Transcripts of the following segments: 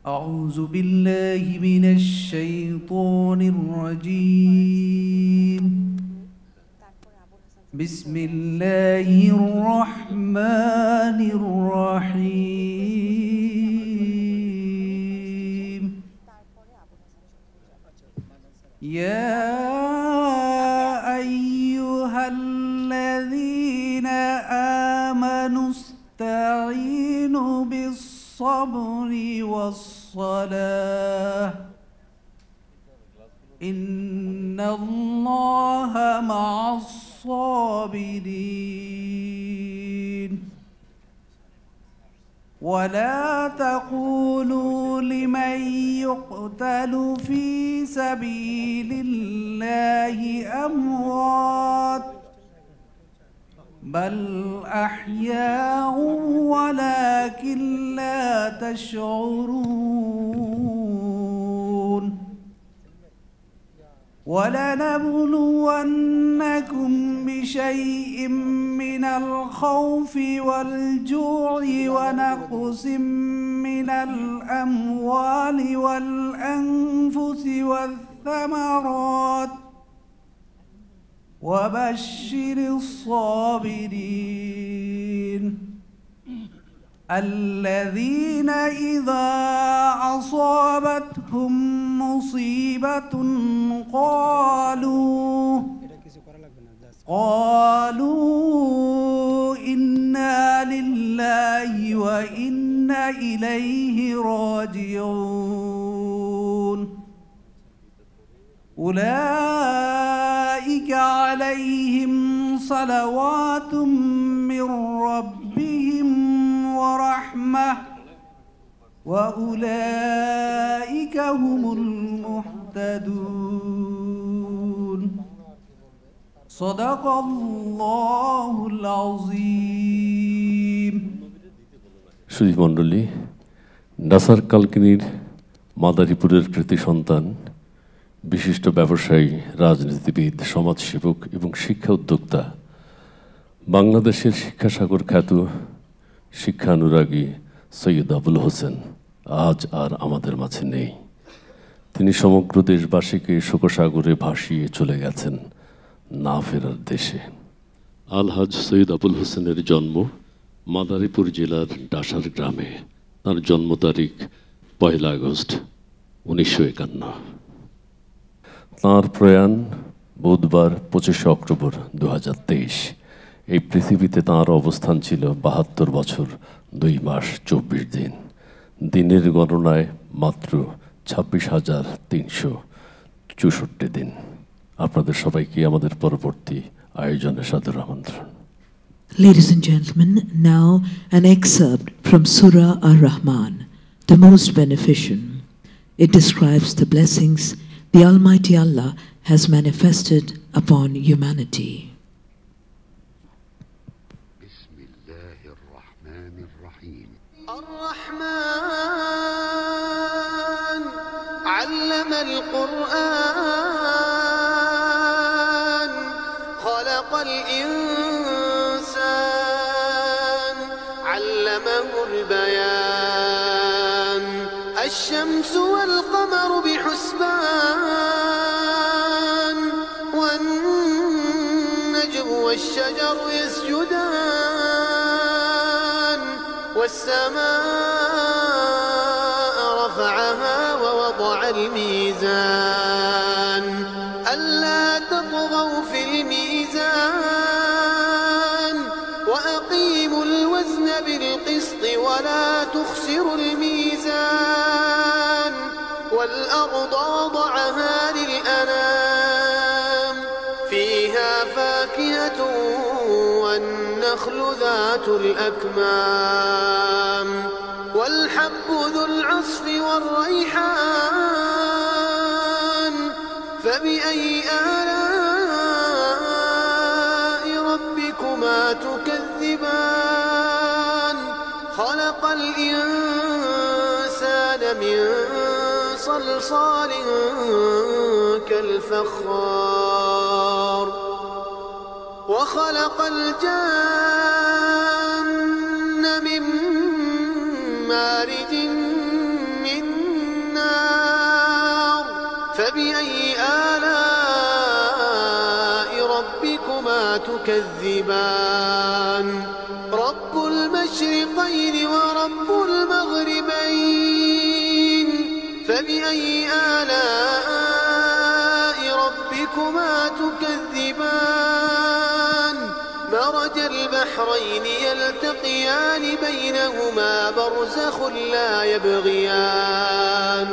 أعوذ بالله من الشيطان الرجيم بسم الله الرحمن الرحيم يا أيها الذين آمنوا استعينوا بالصبر والصلاة إن الله مع الصابرين ولا تقولوا لمن يقتل في سبيل الله أموات بل أحياء ولكن لا تشعرون ولنبلونكم بشيء من الخوف والجوع ونقص من الأموال والأنفس والثمرات وبشر الصابرين الذين إذا أصابتهم مصيبة قالوا إنا لله وإنا إليه راجعون أولئك عليهم صلوات من ربهم ورحمة وأولئك هم المهتدون صدق الله العظيم সুধী মণ্ডলী, নাসার কালকিনির মাদারীপুরের কৃতি সন্তান, বিশিষ্ট ব্যবসায়ী, রাজনীতিবিদ, সমাজসেবক এবং শিক্ষা উদ্যোক্তা, বাংলাদেশের শিক্ষাসাগর খ্যাত শিক্ষানুরাগী সৈয়দ আবুল হোসেন আজ আর আমাদের মাঝে নেই। তিনি সমগ্র দেশবাসীকে শোকসাগরে ভাসিয়ে চলে গেছেন না ফেরার দেশে। আলহাজ সৈয়দ আবুল হোসেনের জন্ম মাদারীপুর জেলার ডাসার গ্রামে। তার জন্ম তারিখ 1 আগস্ট 1951। তাঁর প্রয়াণ বুধবার 25 অক্টোবর 2023। এই পৃথিবীতে তাঁর অবস্থান ছিল 72 বছর 2 মাস 24 দিন। দিনের গণনায় মাত্র 26,364 দিন। আপনাদের সবাইকে আমাদের পরবর্তী আয়োজনে সাদর আমন্ত্রণ। Ladies and gentlemen, now an excerpt from Surah Ar-Rahman, the most beneficent. It describes the blessings the Almighty Allah has manifested upon humanity. الرحمن علم القرآن خلق الإنسان علمه البيان الشمس والقمر بحسبان والنجم والشجر يسجدان والسماء رفعها ووضع الميزان ألا تطغوا في الميزان وأقيموا الوزن بالقسط ولا تخسروا الميزان والأرض وضعها للأنام فيها فاكهة والنخل ذات الأكمام والحب ذو العصف والريحان فبأي آلاء ربكما تكذبان خلق الإنسان من صلصال كالفخار وخلق الجان من مارج من تكذبان رب المشرقين ورب المغربين فبأي آلاء ربكما تكذبان مرج البحرين يلتقيان بينهما برزخ لا يبغيان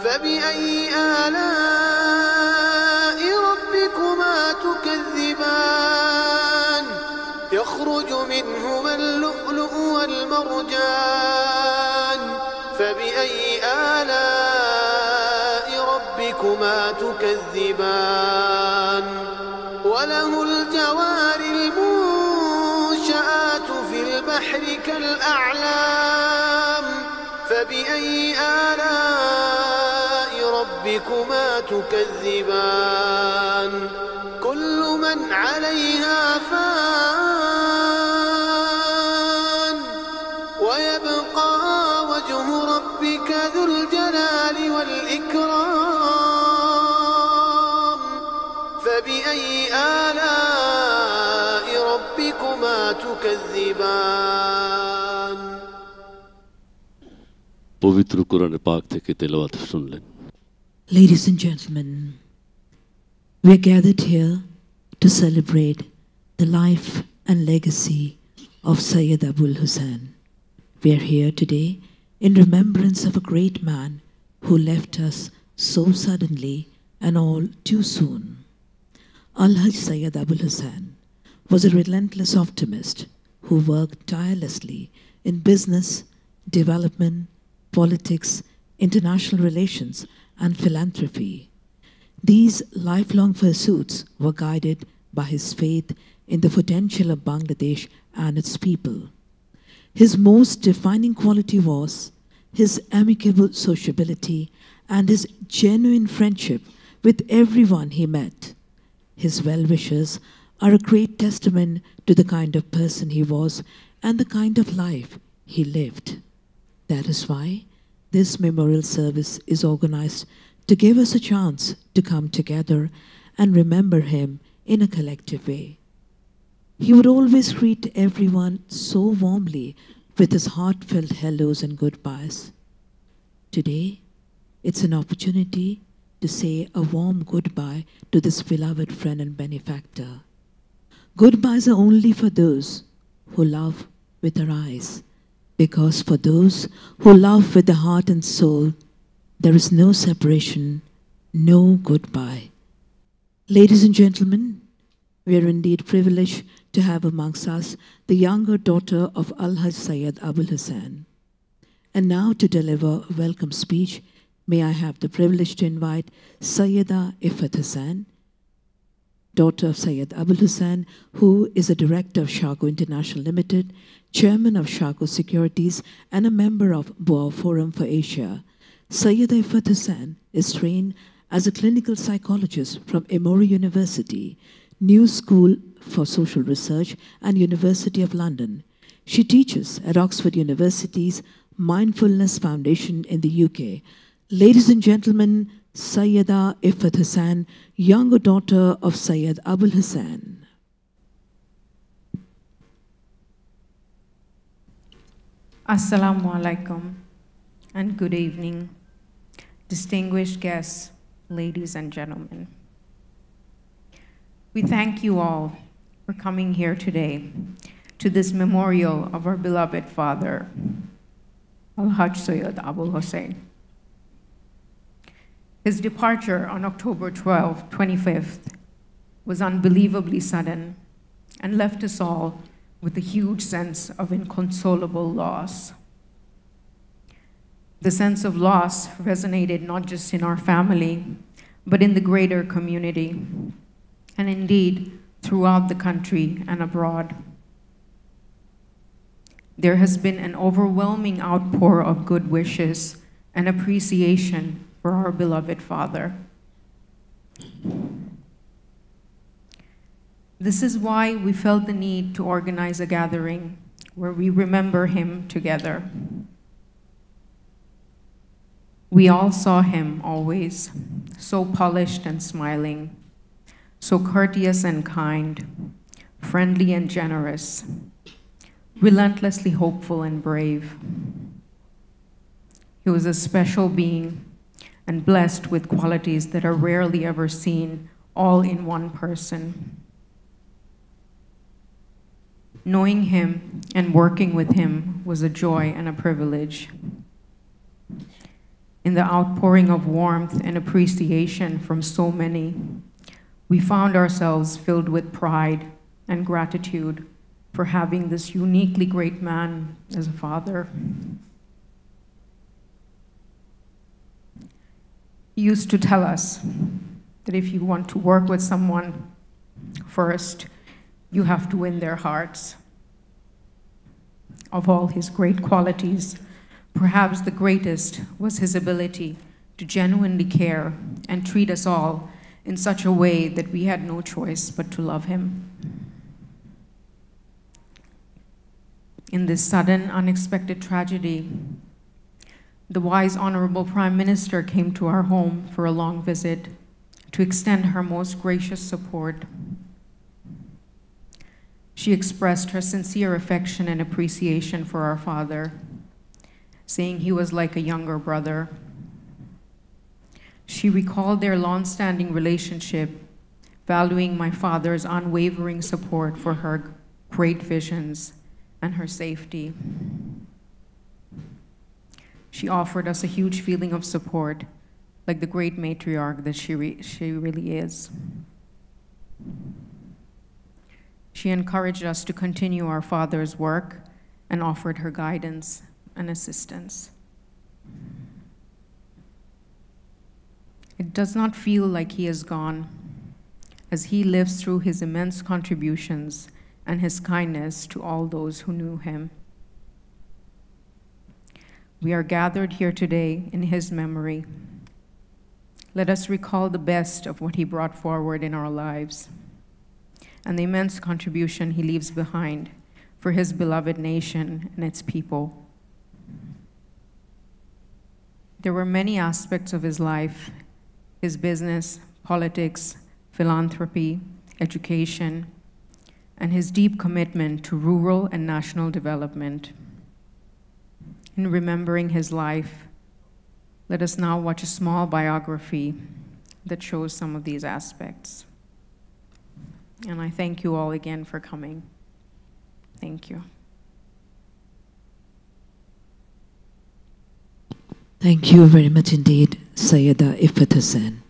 فبأي آلاء ربكما تكذبان يخرج منهما اللؤلؤ والمرجان فبأي آلاء ربكما تكذبان وله الجوار المنشآت في البحر كالأعلام فبأي آلاء ربكما تكذبان كل من عليها فان ويبقى وجه ربك ذو الجلال والإكرام فبأي آلاء ربكما تكذبان পবিত্র কোরআনে পাক থেকে তেলাওয়াত শুনলেন। Ladies and gentlemen, we are gathered here to celebrate the life and legacy of Sayyid Abul Hossain. We are here today in remembrance of a great man who left us so suddenly and all too soon. Al-Hajj Sayyid Abul Hossain was a relentless optimist who worked tirelessly in business, development, politics, international relations, and philanthropy. These lifelong pursuits were guided by his faith in the potential of Bangladesh and its people. His most defining quality was his amicable sociability and his genuine friendship with everyone he met. His well-wishers are a great testament to the kind of person he was and the kind of life he lived. That is why this memorial service is organized to give us a chance to come together and remember him in a collective way. He would always greet everyone so warmly with his heartfelt hellos and goodbyes. Today, it's an opportunity to say a warm goodbye to this beloved friend and benefactor. Goodbyes are only for those who love with their eyes, because for those who love with the heart and soul, there is no separation, no goodbye. Ladies and gentlemen, we are indeed privileged to have amongst us the younger daughter of Al-Hajj Sayyid Abul Hossain. And now to deliver a welcome speech, may I have the privilege to invite Sayyida Ifat Hossain, daughter of Sayyid Abul Hossain, who is a director of Shago International Limited, chairman of Shago Securities, and a member of Boa Forum for Asia. Sayyida Ifat Hossain is trained as a clinical psychologist from Emory University, New School for Social Research, and University of London. She teaches at Oxford University's Mindfulness Foundation in the UK. Ladies and gentlemen, Sayyida Ifat Hossain, younger daughter of Sayyid Abul Hossain. Assalamu alaikum and good evening, distinguished guests, ladies and gentlemen. We thank you all for coming here today to this memorial of our beloved father, Al-Hajj Sayyid Abul Hossain. His departure on October 12, 25th was unbelievably sudden and left us all with a huge sense of inconsolable loss. The sense of loss resonated not just in our family, but in the greater community, and indeed throughout the country and abroad. There has been an overwhelming outpour of good wishes and appreciation for our beloved father. This is why we felt the need to organize a gathering where we remember him together. We all saw him always, so polished and smiling, so courteous and kind, friendly and generous, relentlessly hopeful and brave. He was a special being and blessed with qualities that are rarely ever seen, all in one person. Knowing him and working with him was a joy and a privilege. In the outpouring of warmth and appreciation from so many, we found ourselves filled with pride and gratitude for having this uniquely great man as a father. He used to tell us that if you want to work with someone, first, you have to win their hearts. Of all his great qualities, perhaps the greatest was his ability to genuinely care and treat us all in such a way that we had no choice but to love him. In this sudden, unexpected tragedy, the wise Honorable Prime Minister came to our home for a long visit to extend her most gracious support. She expressed her sincere affection and appreciation for our father, saying he was like a younger brother. She recalled their long-standing relationship, valuing my father's unwavering support for her great visions and her safety. She offered us a huge feeling of support, like the great matriarch that she really is. She encouraged us to continue our father's work and offered her guidance and assistance. It does not feel like he is gone, as he lives through his immense contributions and his kindness to all those who knew him. We are gathered here today in his memory. Let us recall the best of what he brought forward in our lives and the immense contribution he leaves behind for his beloved nation and its people. There were many aspects of his life, his business, politics, philanthropy, education, and his deep commitment to rural and national development. In remembering his life, let us now watch a small biography that shows some of these aspects. And I thank you all again for coming. Thank you. Thank you very much indeed, Sayyida Ifat Hussain.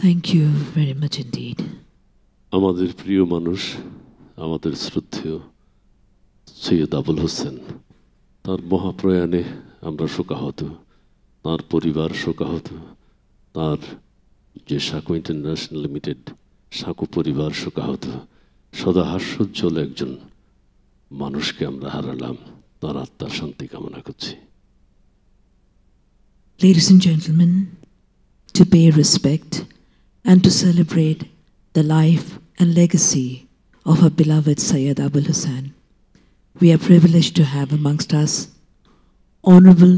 Thank you very much indeed. আমাদের প্রিয় মানুষ, আমাদের শ্রদ্ধেয় সৈয়দ আবুল হোসেন, তার মহাপ্রয়াণে আমরা শোকাহত, তার পরিবার শোকাহত, তার যে সাঁকো ইন্টারন্যাশনাল লিমিটেড সাঁকো পরিবার শোকাহত। সদা হাস্যোজ্জ্বল একজন মানুষকে আমরা হারালাম, তার আত্মার শান্তি কামনা করছি। Ladies and gentlemen, to pay respect and to celebrate the life and legacy of our beloved Sayyid Abul Hossain, we are privileged to have amongst us Honorable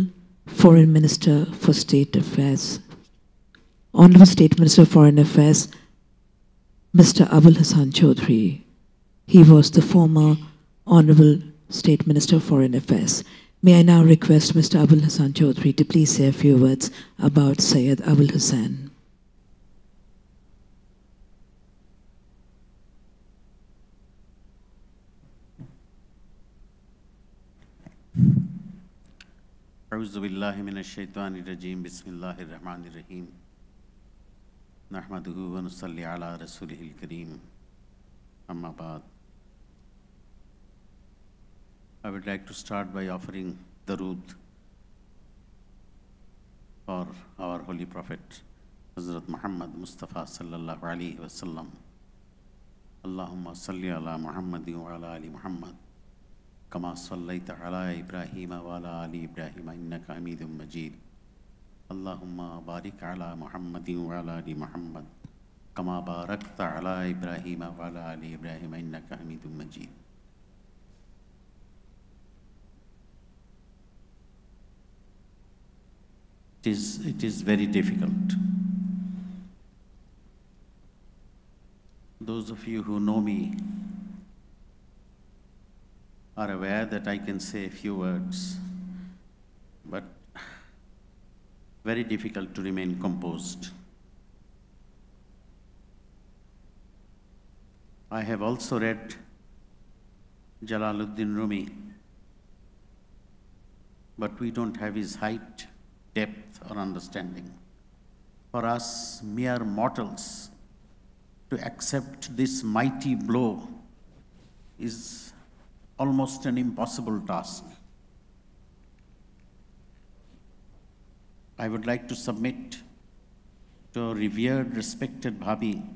Foreign Minister for State Affairs, Honorable State Minister of Foreign Affairs, Mr. Abul Hossain Chaudhry. He was the former Honorable State Minister of Foreign Affairs. May I now request Mr. Abul Hossain Chaudhry to please say a few words about Sayyid Abul Hossain. أعوذ بالله من الشيطان الرجيم بسم الله الرحمن الرحيم نحمده ونصلي على رسوله الكريم أما بعد. I would like to start by offering darood for our Holy Prophet Hazrat Muhammad Mustafa sallallahu alaihi wasallam. Allahumma salli ala Muhammadin wa ala ali Muhammad كما صليت على إبراهيم وعلى آل إبراهيم إنك حميد مجيد. اللهم بارك على محمد وعلى آل محمد كما باركت على إبراهيم وعلى آل إبراهيم إنك حميد مجيد. It is very difficult. Those of you who know me are aware that I can say a few words, but very difficult to remain composed. I have also read Jalaluddin Rumi, but we don't have his height, depth, or understanding. For us mere mortals to accept this mighty blow is almost an impossible task. I would like to submit to our revered, respected Bhabi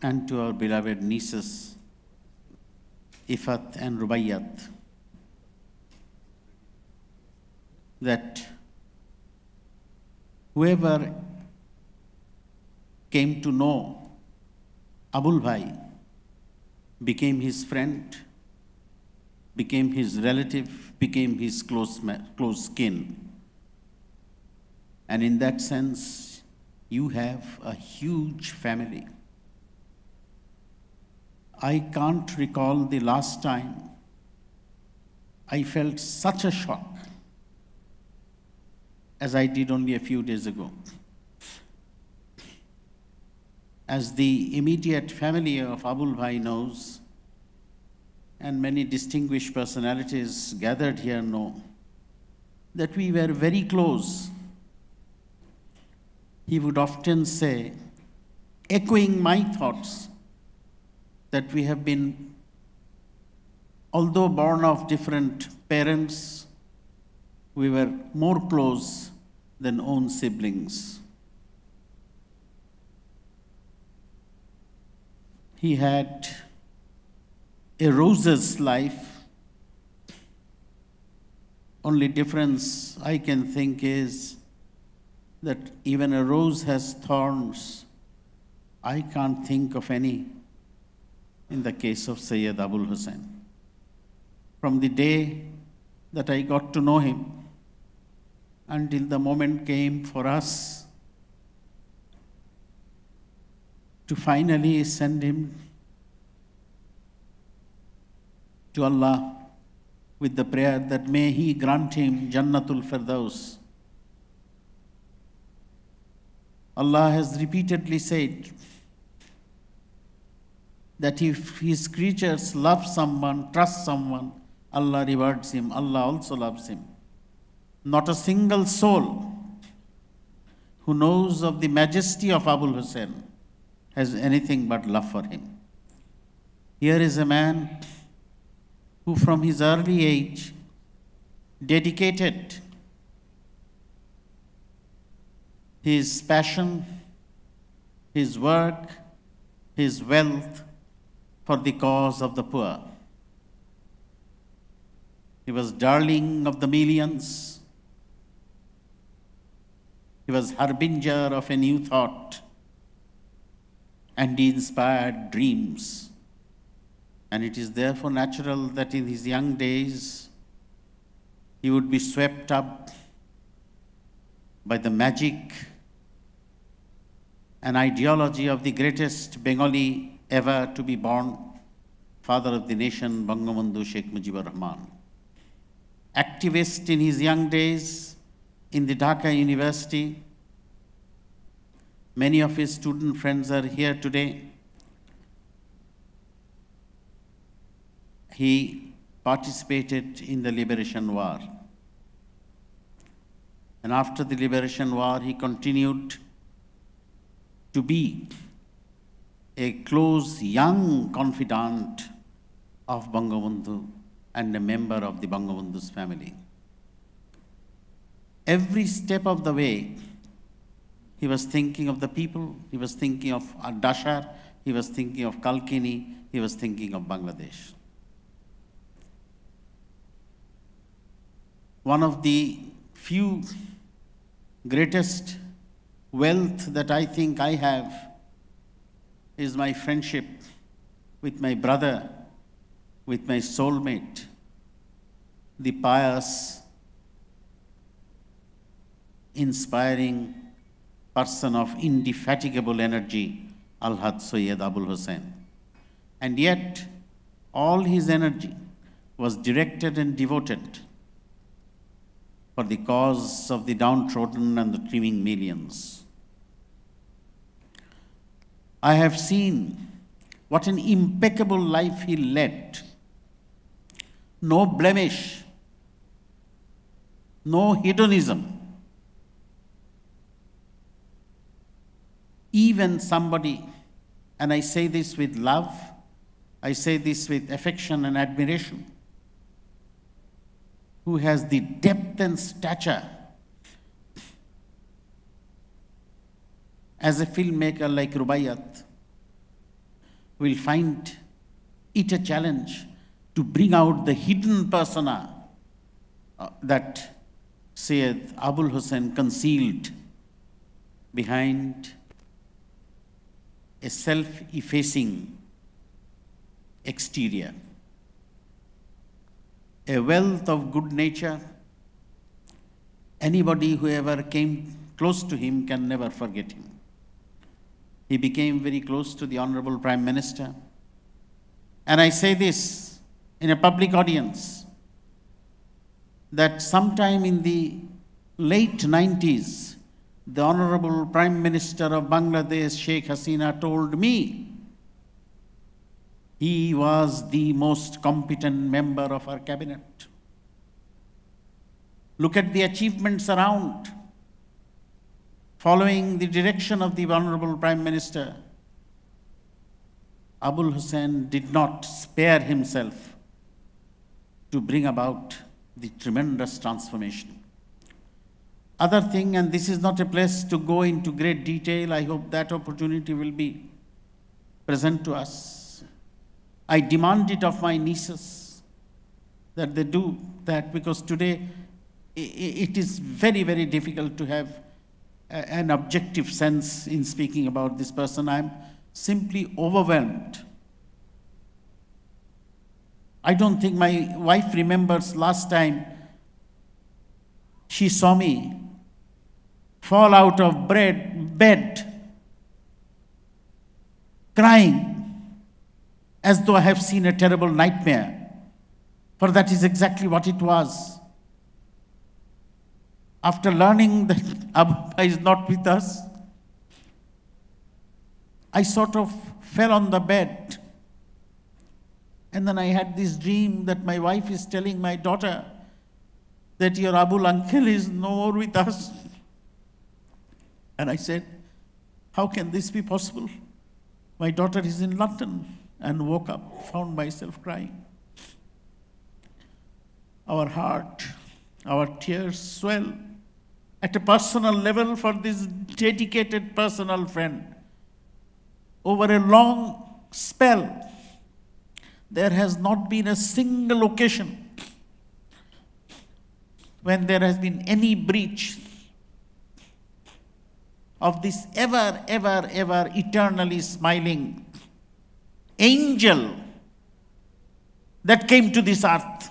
and to our beloved nieces, Ifat and Rubaiyat, that whoever came to know Abul Bhai became his friend, became his relative, became his close kin. And in that sense, you have a huge family. I can't recall the last time I felt such a shock as I did only a few days ago. As the immediate family of Abul Bhai knows, and many distinguished personalities gathered here know, that we were very close. He would often say, echoing my thoughts, that we have been, although born of different parents, we were more close than own siblings. He had a rose's life. Only difference I can think is that even a rose has thorns. I can't think of any in the case of Sayyid Abul Hossain. From the day that I got to know him until the moment came for us to finally send him to Allah with the prayer that may He grant him Jannatul Firdaus. Allah has repeatedly said that if His creatures love someone, trust someone, Allah rewards him, Allah also loves him. Not a single soul who knows of the majesty of Abul Hossain has anything but love for him. Here is a man who from his early age dedicated his passion, his work, his wealth for the cause of the poor. He was darling of the millions. He was harbinger of a new thought, and he inspired dreams. And it is therefore natural that in his young days, he would be swept up by the magic and ideology of the greatest Bengali ever to be born, father of the nation, Bangabandhu Sheikh Mujibur Rahman. Activist in his young days in the Dhaka University. Many of his student friends are here today. He participated in the Liberation War. And after the Liberation War, he continued to be a close young confidant of Bangabandhu and a member of the Bangabandhu's family. Every step of the way, he was thinking of the people, he was thinking of Adda, he was thinking of Kalkini, he was thinking of Bangladesh. One of the few greatest wealth that I think I have is my friendship with my brother, with my soulmate, the pious, inspiring person of indefatigable energy, Al-Had Sayyid Abul Hossain. And yet, all his energy was directed and devoted for the cause of the downtrodden and the dreaming millions. I have seen what an impeccable life he led. No blemish, no hedonism. Even somebody, and I say this with love, I say this with affection and admiration, who has the depth and stature as a filmmaker like Rubaiyat, will find it a challenge to bring out the hidden persona that Sayyid Abul Hossain concealed behind a self-effacing exterior. A wealth of good nature. Anybody who ever came close to him can never forget him. He became very close to the Honorable Prime Minister. And I say this in a public audience, that sometime in the late 90s, the Honorable Prime Minister of Bangladesh, Sheikh Hasina, told me he was the most competent member of our cabinet. Look at the achievements around. Following the direction of the Honorable Prime Minister, Abul Hossain did not spare himself to bring about the tremendous transformation. Other thing, and this is not a place to go into great detail, I hope that opportunity will be present to us. I demand it of my nieces that they do that, because today it is very, very difficult to have an objective sense in speaking about this person. I'm simply overwhelmed. I don't think my wife remembers last time she saw me fall out of bed, crying, as though I have seen a terrible nightmare, for that is exactly what it was. After learning that Abba is not with us, I sort of fell on the bed. And then I had this dream that my wife is telling my daughter that your Abul uncle is no more with us. And I said, how can this be possible? My daughter is in London, and woke up, found myself crying. Our heart, our tears swell at a personal level for this dedicated personal friend. Over a long spell, there has not been a single occasion when there has been any breach of this ever, ever, ever eternally smiling angel that came to this earth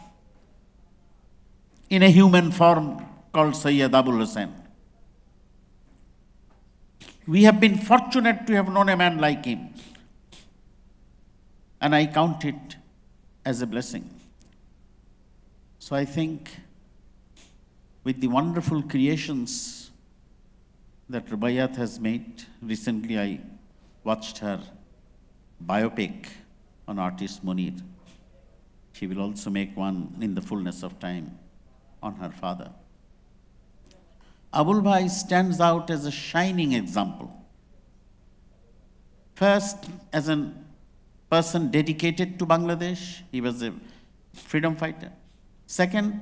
in a human form called Sayyid Abul Hossain. We have been fortunate to have known a man like him, and I count it as a blessing. So I think with the wonderful creations that Rubaiyat has made, recently I watched her biopic on artist Munir. She will also make one in the fullness of time on her father. Abul Bhai stands out as a shining example. First, as a person dedicated to Bangladesh, he was a freedom fighter. Second,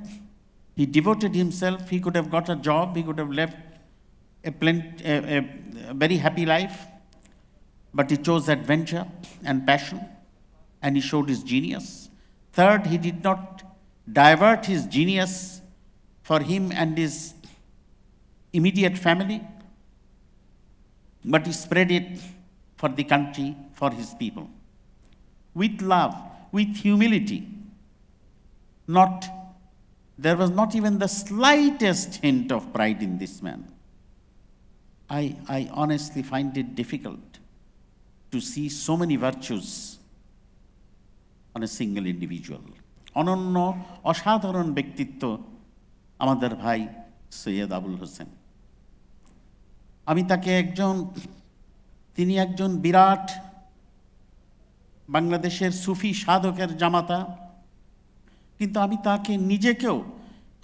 he devoted himself. He could have got a job, he could have left a very happy life, but he chose adventure and passion, and he showed his genius. Third, he did not divert his genius for him and his immediate family, but he spread it for the country, for his people. With love, with humility. There was not even the slightest hint of pride in this man. I honestly find it difficult to see so many virtues on a single individual. অনন্য অসাধারণ ব্যক্তিত্ব আমাদের ভাই সৈয়দ আবুল হোসেন। আমি তাকে তিনি একজন বিরাট বাংলাদেশের সুফি সাধকের জামাতা, কিন্তু আমি তাকে নিজেকেও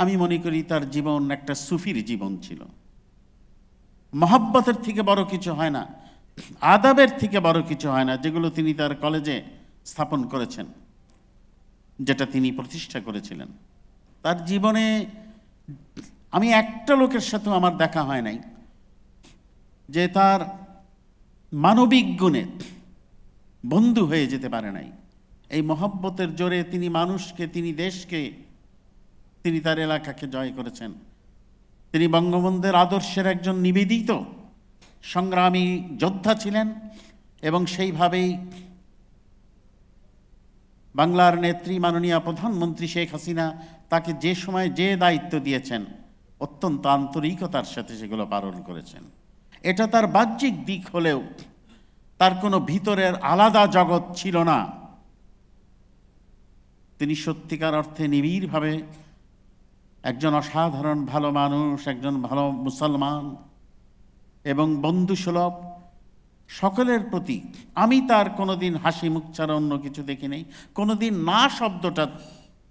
আমি মনে করি তার জীবন একটা সুফির জীবন ছিল। মহব্বতের থেকে বড় কিছু হয় না, আদাবের থেকে বড় কিছু হয় না, যেগুলো তিনি তার কলেজে স্থাপন করেছেন, যেটা তিনি প্রতিষ্ঠা করেছিলেন। তার জীবনে আমি একটা লোকের সাথেও আমার দেখা হয় নাই যে তার মানবিক গুণে বন্ধু হয়ে যেতে পারে নাই। এই মহব্বতের জোরে তিনি মানুষকে, তিনি দেশকে, তিনি তার এলাকাকে জয় করেছেন। তিনি বঙ্গবন্ধুর আদর্শের একজন নিবেদিত সংগ্রামী যোদ্ধা ছিলেন, এবং সেইভাবেই বাংলার নেত্রী মাননীয় প্রধানমন্ত্রী শেখ হাসিনা তাকে যে সময় যে দায়িত্ব দিয়েছেন অত্যন্ত আন্তরিকতার সাথে সেগুলো পালন করেছেন। এটা তার বাহ্যিক দিক হলেও তার কোনো ভিতরের আলাদা জগৎ ছিল না। তিনি সত্যিকার অর্থে নিবিড়ভাবে একজন অসাধারণ ভালো মানুষ, একজন ভালো মুসলমান এবং বন্ধুসুলভ সকলের প্রতি। আমি তার কোনোদিন হাসি মুখ ছাড়া অন্য কিছু দেখি নাই, কোনোদিন না শব্দটা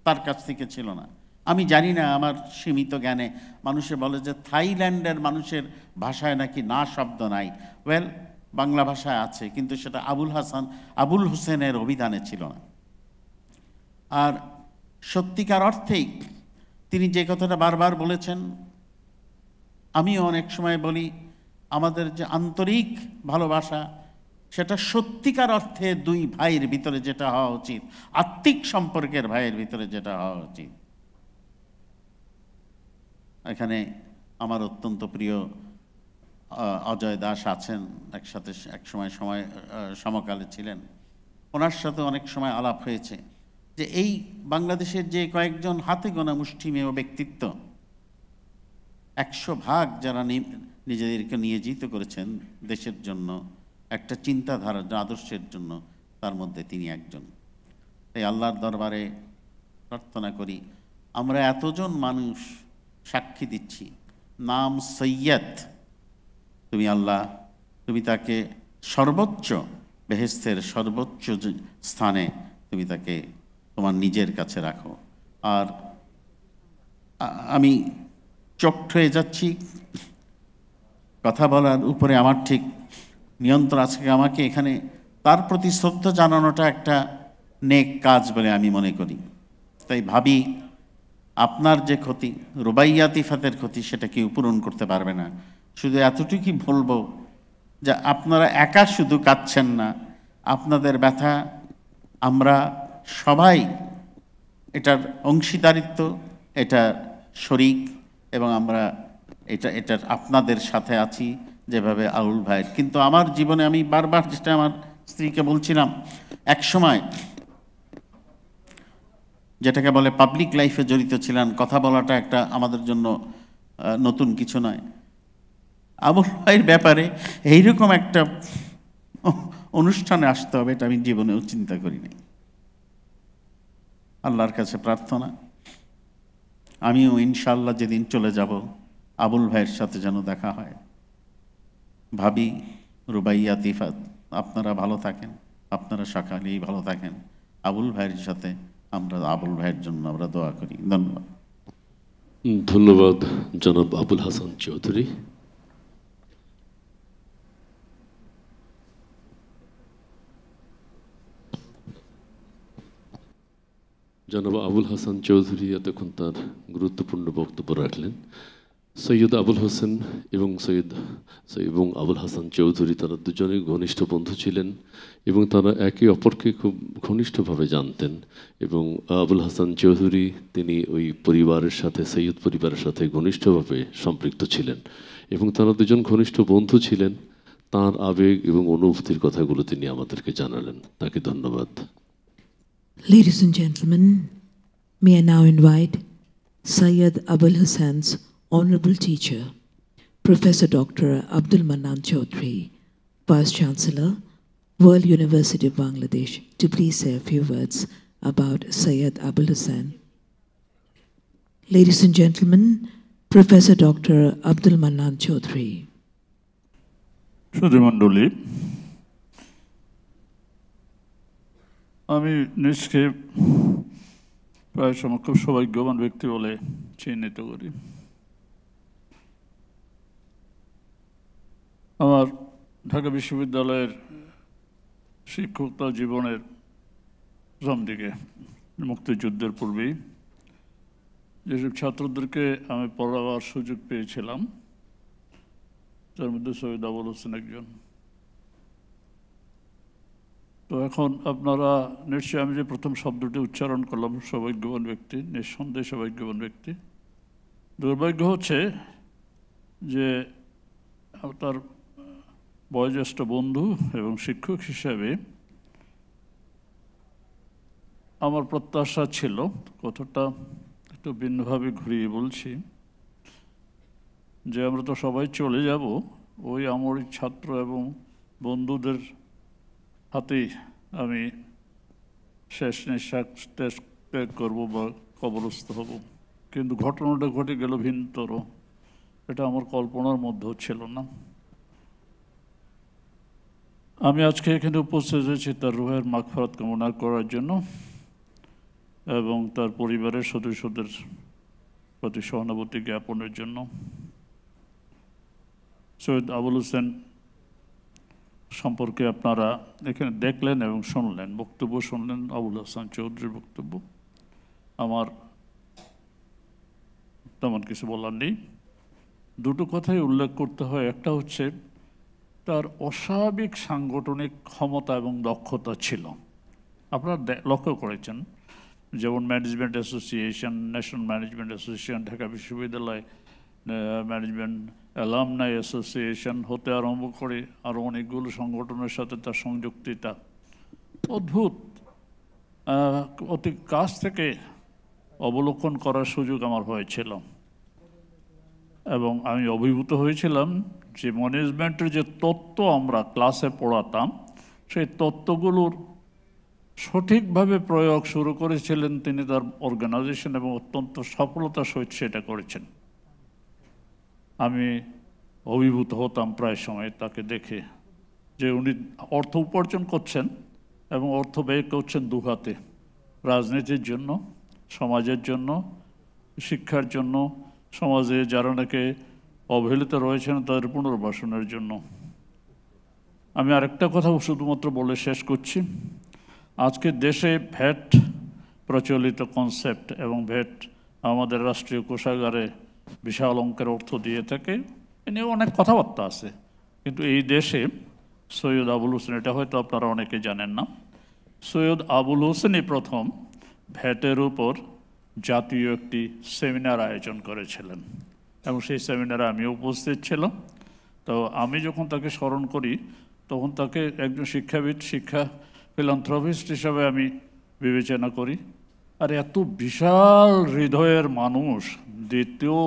তার কাছ থেকে ছিল না। আমি জানি না, আমার সীমিত জ্ঞানে মানুষে বলে যে থাইল্যান্ডের মানুষের ভাষায় নাকি না শব্দ নাই। ওয়েল, বাংলা ভাষায় আছে, কিন্তু সেটা আবুল হোসেনের অভিধানে ছিল না। আর সত্যিকার অর্থেই তিনি যে কথাটা বারবার বলেছেন, আমিও অনেক সময় বলি, আমাদের যে আন্তরিক ভালোবাসা, সেটা সত্যিকার অর্থে দুই ভাইয়ের ভিতরে যেটা হওয়া উচিত, আত্মিক সম্পর্কের ভাইয়ের ভিতরে যেটা হওয়া উচিত। এখানে আমার অত্যন্ত প্রিয় অজয় দাস আছেন, একসাথে একসময় সমকালে ছিলেন। ওনার সাথে অনেক সময় আলাপ হয়েছে যে এই বাংলাদেশের যে কয়েকজন হাতে গোনা মুষ্টিমেয় ব্যক্তিত্ব, 100 ভাগ যারা নিজেদেরকে নিয়োজিত করেছেন দেশের জন্য, একটা চিন্তাধারা, আদর্শের জন্য, তার মধ্যে তিনি একজন। তাই আল্লাহর দরবারে প্রার্থনা করি, আমরা এতজন মানুষ সাক্ষী দিচ্ছি, নাম সৈয়দ, তুমি আল্লাহ, তুমি তাকে সর্বোচ্চ বেহেশতের সর্বোচ্চ স্থানে তুমি তাকে তোমার নিজের কাছে রাখো। আর আমি চোখ হয়ে যাচ্ছি, কথা বলার উপরে আমার ঠিক নিয়ন্ত্রণ আছে। আমাকে এখানে তার প্রতি শ্রদ্ধা জানানোটা একটা নেক কাজ বলে আমি মনে করি। তাই ভাবি আপনার যে ক্ষতি, রুবাইয়া তিফাতের ক্ষতি, সেটা কেউ পূরণ করতে পারবে না। শুধু এতটুকুই বলবো যে আপনারা একা শুধু কাঁদছেন না, আপনাদের ব্যথা আমরা সবাই এটার অংশীদারিত্ব, এটার শরিক, এবং আমরা এটার আপনাদের সাথে আছি যেভাবে আউল ভাইয়ের। কিন্তু আমার জীবনে আমি বারবার যেটা আমার স্ত্রীকে বলছিলাম, এক সময় যেটাকে বলে পাবলিক লাইফে জড়িত ছিলেন, কথা বলাটা একটা আমাদের জন্য নতুন কিছু নয়। আবুল ভাইয়ের ব্যাপারে এইরকম একটা অনুষ্ঠানে আসতে হবে এটা আমি জীবনেও চিন্তা করি নাই। আল্লাহর কাছে প্রার্থনা, আমিও ইনশাআল্লাহ যেদিন চলে যাব আবুল ভাইয়ের সাথে যেন দেখা হয়। ভাবি, রুবাইয়া, তিফাত, আপনারা ভালো থাকেন, আপনারা সকালেই ভালো থাকেন। আবুল ভাইয়ের সাথে আমরা আবুল ভাইয়ের জন্য আমরা দোয়া করি। ধন্যবাদ। ধন্যবাদ জনাব আবুল হাসান চৌধুরী। জনাব আবুল হাসান চৌধুরী এতক্ষণ তার গুরুত্বপূর্ণ বক্তব্য রাখলেন। সৈয়দ আবুল হোসেন এবং আবুল হাসান চৌধুরী তারা দুজনেই ঘনিষ্ঠ বন্ধু ছিলেন এবং তারা একে অপরকে খুব ঘনিষ্ঠভাবে জানতেন। এবং আবুল হাসান চৌধুরী তিনি ওই পরিবারের সাথে, সৈয়দ পরিবারের সাথে ঘনিষ্ঠভাবে সম্পৃক্ত ছিলেন এবং তারা দুজন ঘনিষ্ঠ বন্ধু ছিলেন। তার আবেগ এবং অনুভূতির কথাগুলো তিনি আমাদেরকে জানালেন। তাকে ধন্যবাদ। Ladies and gentlemen, may I now invite Sayyid Abul Hossain's Honorable Teacher, Professor Dr. Abdul Mannan Chaudhry, Vice Chancellor, World University of Bangladesh, to please say a few words about Sayyid Abul Hossain. Ladies and gentlemen, Professor Dr. Abdul Mannan Chaudhry. সুধীমণ্ডলী, আমি নিজকে প্রায় সময় খুব সৌভাগ্যবান ব্যক্তি বলে চিহ্নিত করি। আমার ঢাকা বিশ্ববিদ্যালয়ের শিক্ষকতা জীবনের প্রথম দিকে, মুক্তিযুদ্ধের পূর্বেই, যেসব ছাত্রদেরকে আমি পড়াবার সুযোগ পেয়েছিলাম তার মধ্যে সৈয়দ আবুল হোসেন একজন। তো এখন আপনারা নিশ্চয়ই, আমি যে প্রথম শব্দটি উচ্চারণ করলাম সৌভাগ্যবান ব্যক্তি, নিঃসন্দেহে সৌভাগ্যবান ব্যক্তি। দুর্ভাগ্য হচ্ছে যে তার বয়োজ্যেষ্ঠ বন্ধু এবং শিক্ষক হিসেবে আমার প্রত্যাশা ছিল, কথাটা একটু ভিন্নভাবে ঘুরিয়ে বলছি, যে আমরা তো সবাই চলে যাব, ওই আমার ছাত্র এবং বন্ধুদের হাতেই আমি শেষ নিঃশ্বাস ত্যাগ করবো বা কবরস্থ হব। কিন্তু ঘটনাটা ঘটে গেল ভিন্নতর, এটা আমার কল্পনার মধ্যেও ছিল না। আমি আজকে এখানে উপস্থিত হয়েছি তার রুহের মাগফিরাত কামনা করার জন্য এবং তার পরিবারের সদস্যদের প্রতি সহানুভূতি জ্ঞাপনের জন্য। সৈয়দ আবুল হোসেন সম্পর্কে আপনারা এখানে দেখলেন এবং শুনলেন, বক্তব্য শুনলেন, আবুল হাসান চৌধুরীর বক্তব্য। আমার তেমন কিছু বলার নেই। দুটো কথাই উল্লেখ করতে হয়। একটা হচ্ছে তার অস্বাভাবিক সাংগঠনিক ক্ষমতা এবং দক্ষতা ছিল। আপনারা লক্ষ্য করেছেন, যেমন management association, national management association, Dhaka বিশ্ববিদ্যালয় ম্যানেজমেন্ট অ্যালামনাই অ্যাসোসিয়েশন হতে আরম্ভ করে আরও অনেকগুলো সংগঠনের সাথে তার সংযুক্তিতা অদ্ভুত। অতি কাছ থেকে অবলোকন করার সুযোগ আমার হয়েছিল এবং আমি অভিভূত হয়েছিলাম যে ম্যানেজমেন্টের যে তত্ত্ব আমরা ক্লাসে পড়াতাম, সেই তত্ত্বগুলোর সঠিকভাবে প্রয়োগ শুরু করেছিলেন তিনি তার অর্গানাইজেশন এবং অত্যন্ত সফলতার সহিত সেটা করেছেন। আমি অভিভূত হতাম প্রায় সময় তাকে দেখে, যে উনি অর্থ উপার্জন করছেন এবং অর্থ ব্যয় করছেন দুহাতে, রাজনীতির জন্য, সমাজের জন্য, শিক্ষার জন্য, সমাজে যারা নাকি অবহেলিত রয়েছেন তাদের পুনর্বাসনের জন্য। আমি আরেকটা কথা শুধুমাত্র বলে শেষ করছি। আজকে দেশে ভ্যাট প্রচলিত কনসেপ্ট এবং ভ্যাট আমাদের রাষ্ট্রীয় কোষাগারে বিশাল অঙ্কের অর্থ দিয়ে থাকে, এ নিয়ে অনেক কথাবার্তা আছে। কিন্তু এই দেশে সৈয়দ আবুল হোসেন, এটা হয়তো আপনারা অনেকে জানেন না, সৈয়দ আবুল হোসেনই প্রথম ভ্যাটের উপর জাতীয় একটি সেমিনার আয়োজন করেছিলেন এবং সেই সেমিনারে আমিও উপস্থিত ছিলাম। তো আমি যখন তাকে স্মরণ করি তখন তাকে একজন শিক্ষাবিদ, ফিলান্থ্রপিস্ট হিসাবে আমি বিবেচনা করি। আর এত বিশাল হৃদয়ের মানুষ দ্বিতীয়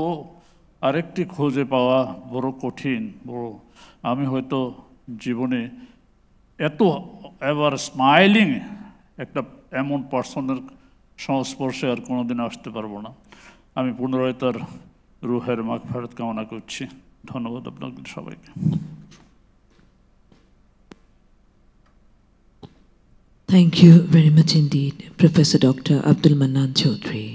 আরেকটি খুঁজে পাওয়া বড় কঠিন। আমি হয়তো জীবনে এত এবার স্মাইলিং একটা এমন পার্সনের সংস্পর্শে আর কোনোদিন আসতে পারবো না। আমি পুনরায় তার রুহের মাগফিরাত কামনা করছি। ধন্যবাদ আপনাদের সবাইকে। Thank you very much indeed, Professor Dr. Abdul Mannan Chaudhry.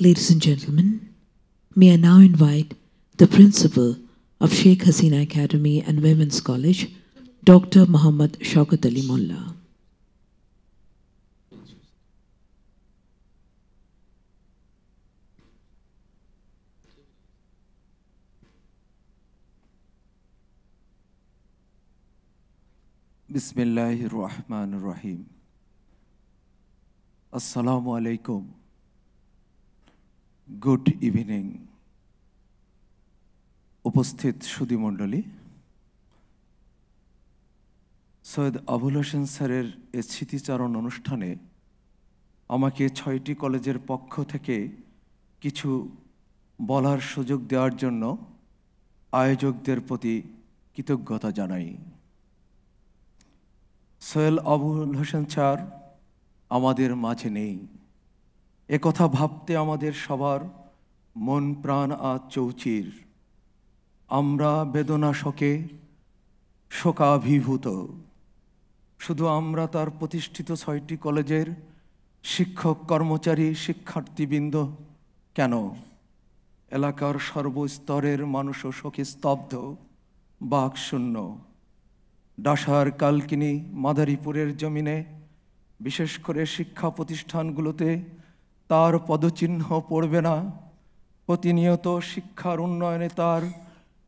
Ladies and gentlemen, may I now invite the principal of Sheikh Hasina Academy and Women's College, Dr. Muhammad Shaukat Ali Mullah. Bismillahir Rahmanir Rahim. Assalamu alaikum. Good evening. উপস্থিত সুধী মণ্ডলী, সৈয়দ আবুল হোসেন স্যারের এই স্মৃতিচারণ অনুষ্ঠানে আমাকে 6টি কলেজের পক্ষ থেকে কিছু বলার সুযোগ দেওয়ার জন্য আয়োজকদের প্রতি কৃতজ্ঞতা জানাই। সৈয়দ আবুল হোসেন স্যার আমাদের মাঝে নেই, একথা ভাবতে আমাদের সবার মন প্রাণ আজ চৌচির। আমরা বেদনা শোকে শোকাভিভূত। শুধু আমরা তার প্রতিষ্ঠিত 6টি কলেজের শিক্ষক কর্মচারী শিক্ষার্থীবৃন্দ কেন, এলাকার সর্বস্তরের মানুষও শোকে স্তব্ধ, বাকশূন্য। ডাসার কালকিনি মাদারীপুরের জমিনে বিশেষ করে শিক্ষা প্রতিষ্ঠানগুলোতে তার পদচিহ্ন পড়বে না, প্রতিনিয়ত শিক্ষার উন্নয়নে তার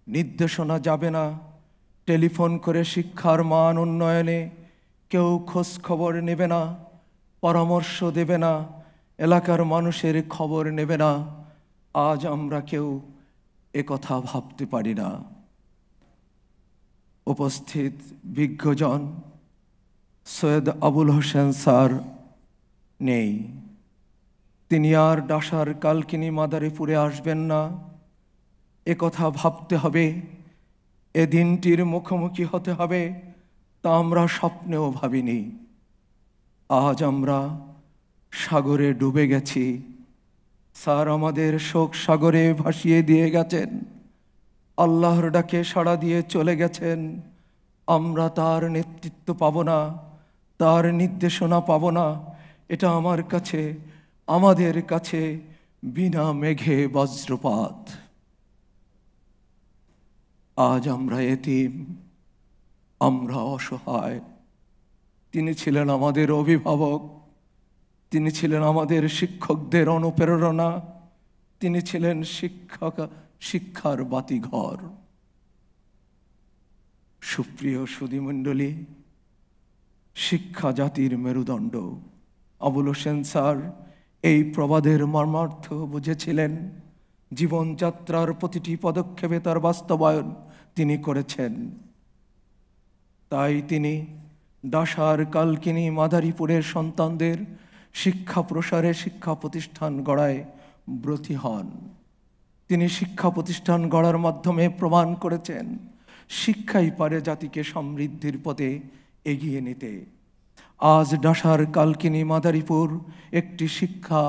নির্দেশনা যাবে না, টেলিফোন করে শিক্ষার মান উন্নয়নে কেউ খোঁজ খবর নেবে না, পরামর্শ দেবে না, এলাকার মানুষের খবর নেবে না। আজ আমরা কেউ একথা ভাবতে পারি না। উপস্থিত বিজ্ঞজন সৈয়দ আবুল হোসেন স্যার নেই। তিনি আর ডাসার কালকিনি মাদারীপুরে আসবেন না, একথা ভাবতে হবে, এ দিনটির মুখোমুখি হতে হবে, তা আমরা স্বপ্নেও ভাবিনি। আজ আমরা সাগরে ডুবে গেছি। স্যার আমাদের শোক সাগরে ভাসিয়ে দিয়ে গেছেন, আল্লাহর ডাকে সাড়া দিয়ে চলে গেছেন। আমরা তার নেতৃত্ব পাব না, তার নির্দেশনা পাব না। এটা আমাদের কাছে বিনা মেঘে বজ্রপাত। আজ আমরা এতিম, আমরা অসহায়। তিনি ছিলেন আমাদের অভিভাবক, তিনি ছিলেন আমাদের শিক্ষকদের অনুপ্রেরণা, তিনি ছিলেন শিক্ষার বাতিঘর। সুপ্রিয় সুধীমণ্ডলী, শিক্ষা জাতির মেরুদণ্ড। আবুল হোসেন স্যার এই প্রবাদের মর্মার্থ বুঝেছিলেন। জীবনযাত্রার প্রতিটি পদক্ষেপে তার বাস্তবায়ন তিনি করেছেন। তাই তিনি ডাসার কালকিনি মাদারীপুরের সন্তানদের শিক্ষা প্রসারে শিক্ষা প্রতিষ্ঠান গড়ায় ব্রতী হন। তিনি শিক্ষা প্রতিষ্ঠান গড়ার মাধ্যমে প্রমাণ করেছেন শিক্ষাই পারে জাতিকে সমৃদ্ধির পথে এগিয়ে নিতে। আজ ডাসার কালকিনি মাদারীপুর একটি শিক্ষা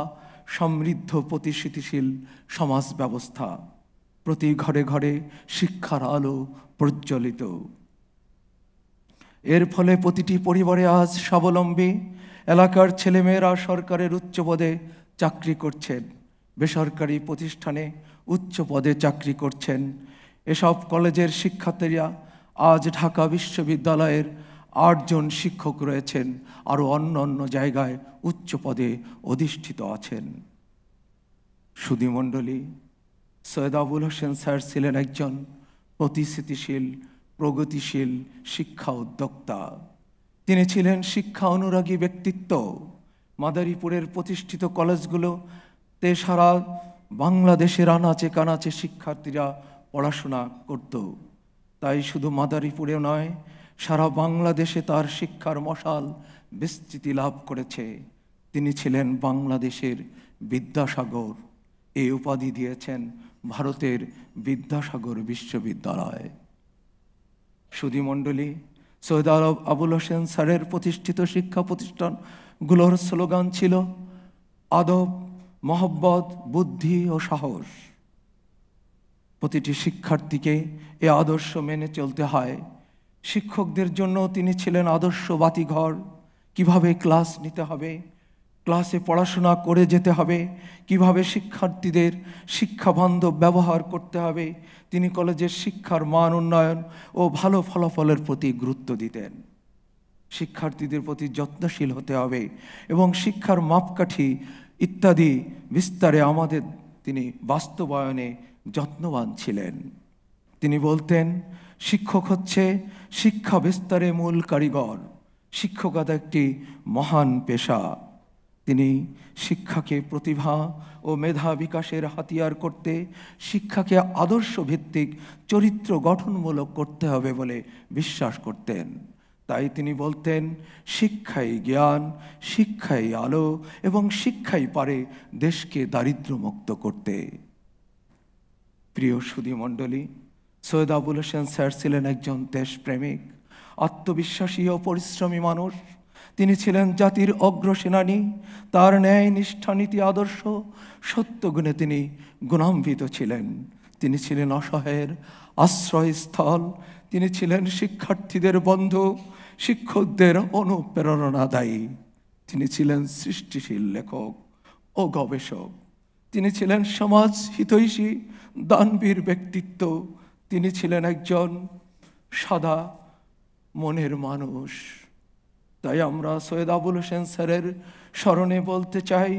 সমৃদ্ধ প্রতিষ্ঠিতশীল সমাজ ব্যবস্থা। প্রতি ঘরে ঘরে শিক্ষার আলো প্রজ্বলিত। এর ফলে প্রতিটি পরিবারে আজ স্বাবলম্বী। এলাকার ছেলেমেয়েরা সরকারের উচ্চ পদে চাকরি করছেন, বেসরকারি প্রতিষ্ঠানে উচ্চ পদে চাকরি করছেন। এসব কলেজের শিক্ষার্থীরা আজ ঢাকা বিশ্ববিদ্যালয়ের 8 জন শিক্ষক রয়েছেন, আরও অন্য জায়গায় উচ্চ পদে অধিষ্ঠিত আছেন। সুধীমণ্ডলী, সৈয়দ আবুল হোসেন স্যার ছিলেন একজন প্রতিষ্ঠিতশীল প্রগতিশীল শিক্ষা উদ্যোক্তা। তিনি ছিলেন শিক্ষা অনুরাগী ব্যক্তিত্ব। মাদারীপুরের প্রতিষ্ঠিত কলেজগুলোতে সারা বাংলাদেশের আনাচে কানাচে শিক্ষার্থীরা পড়াশোনা করত। তাই শুধু মাদারীপুরে নয়, সারা বাংলাদেশে তার শিক্ষার মশাল বিস্তৃতি লাভ করেছে। তিনি ছিলেন বাংলাদেশের বিদ্যাসাগর। এই উপাধি দিয়েছেন ভারতের বিদ্যাসাগর বিশ্ববিদ্যালয়। সুধীমণ্ডলী, সৈয়দ আবুল হোসেন স্যারের প্রতিষ্ঠিত শিক্ষা প্রতিষ্ঠানগুলোর স্লোগান ছিল আদব, মহব্বত, বুদ্ধি ও সাহস। প্রতিটি শিক্ষার্থীকে এ আদর্শ মেনে চলতে হয়। শিক্ষকদের জন্য তিনি ছিলেন আদর্শ বাতিঘর। কিভাবে ক্লাস নিতে হবে, ক্লাসে পড়াশোনা করে যেতে হবে, কিভাবে শিক্ষার্থীদের শিক্ষাবান্ধব ব্যবহার করতে হবে, তিনি কলেজের শিক্ষার মান উন্নয়ন ও ভালো ফলাফলের প্রতি গুরুত্ব দিতেন। শিক্ষার্থীদের প্রতি যত্নশীল হতে হবে এবং শিক্ষার মাপকাঠি ইত্যাদি বিস্তারে তিনি বাস্তবায়নে যত্নবান ছিলেন। তিনি বলতেন, শিক্ষক হচ্ছে শিক্ষা বিস্তারে মূল কারিগর। শিক্ষকতা একটি মহান পেশা। তিনি শিক্ষাকে প্রতিভা ও মেধা বিকাশের হাতিয়ার করতে, শিক্ষাকে আদর্শ ভিত্তিক চরিত্র গঠনমূলক করতে হবে বলে বিশ্বাস করতেন। তাই তিনি বলতেন, শিক্ষাই জ্ঞান, শিক্ষাই আলো এবং শিক্ষাই পারে দেশকে দারিদ্র্যমুক্ত করতে। প্রিয় সুধীমণ্ডলী, সৈয়দ আবুল হোসেন স্যার ছিলেন একজন দেশপ্রেমিক, আত্মবিশ্বাসী ও পরিশ্রমী মানুষ। তিনি ছিলেন জাতির অগ্রসেনানী। তার ন্যায়, নিষ্ঠা, নীতি, আদর্শ, সত্য গুণে তিনি গুণান্বিত ছিলেন। তিনি ছিলেন অসহায়ের আশ্রয়স্থল। তিনি ছিলেন শিক্ষার্থীদের বন্ধু, শিক্ষকদের অনুপ্রেরণাদায়ী। তিনি ছিলেন সৃষ্টিশীল লেখক ও গবেষক। তিনি ছিলেন সমাজ হিতৈষী দানবীর ব্যক্তিত্ব। তিনি ছিলেন একজন সাদা মনের মানুষ। তাই আমরা সৈয়দ আবুল হোসেন স্যারের স্মরণে বলতে চাই,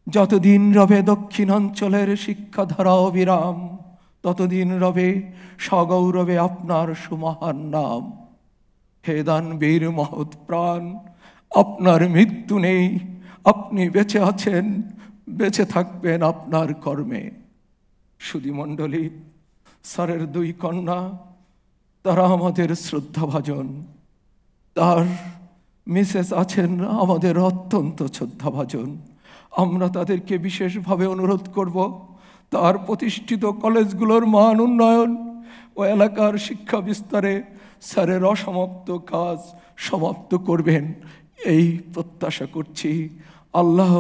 যতদিন রবে দক্ষিণাঞ্চলের শিক্ষাধারা অবিরাম, ততদিন রবে সগৌরবে আপনার সুমহান নাম। হে দানবীর মহৎ প্রাণ, আপনার মৃত্যু নেই, আপনি বেঁচে আছেন, বেঁচে থাকবেন আপনার কর্মে। সুধীমণ্ডলী, স্যারের দুই কন্যা, তারা আমাদের শ্রদ্ধাভাজন। তার মিসেস আছেন আমাদের অত্যন্ত শ্রদ্ধাভাজন। আমরা তাদেরকে বিশেষভাবে অনুরোধ করব, তার প্রতিষ্ঠিত কলেজগুলোর মান উন্নয়ন ও এলাকার শিক্ষা বিস্তারে স্যারের অসমাপ্ত কাজ সমাপ্ত করবেন, এই প্রত্যাশা করছি। আল্লাহ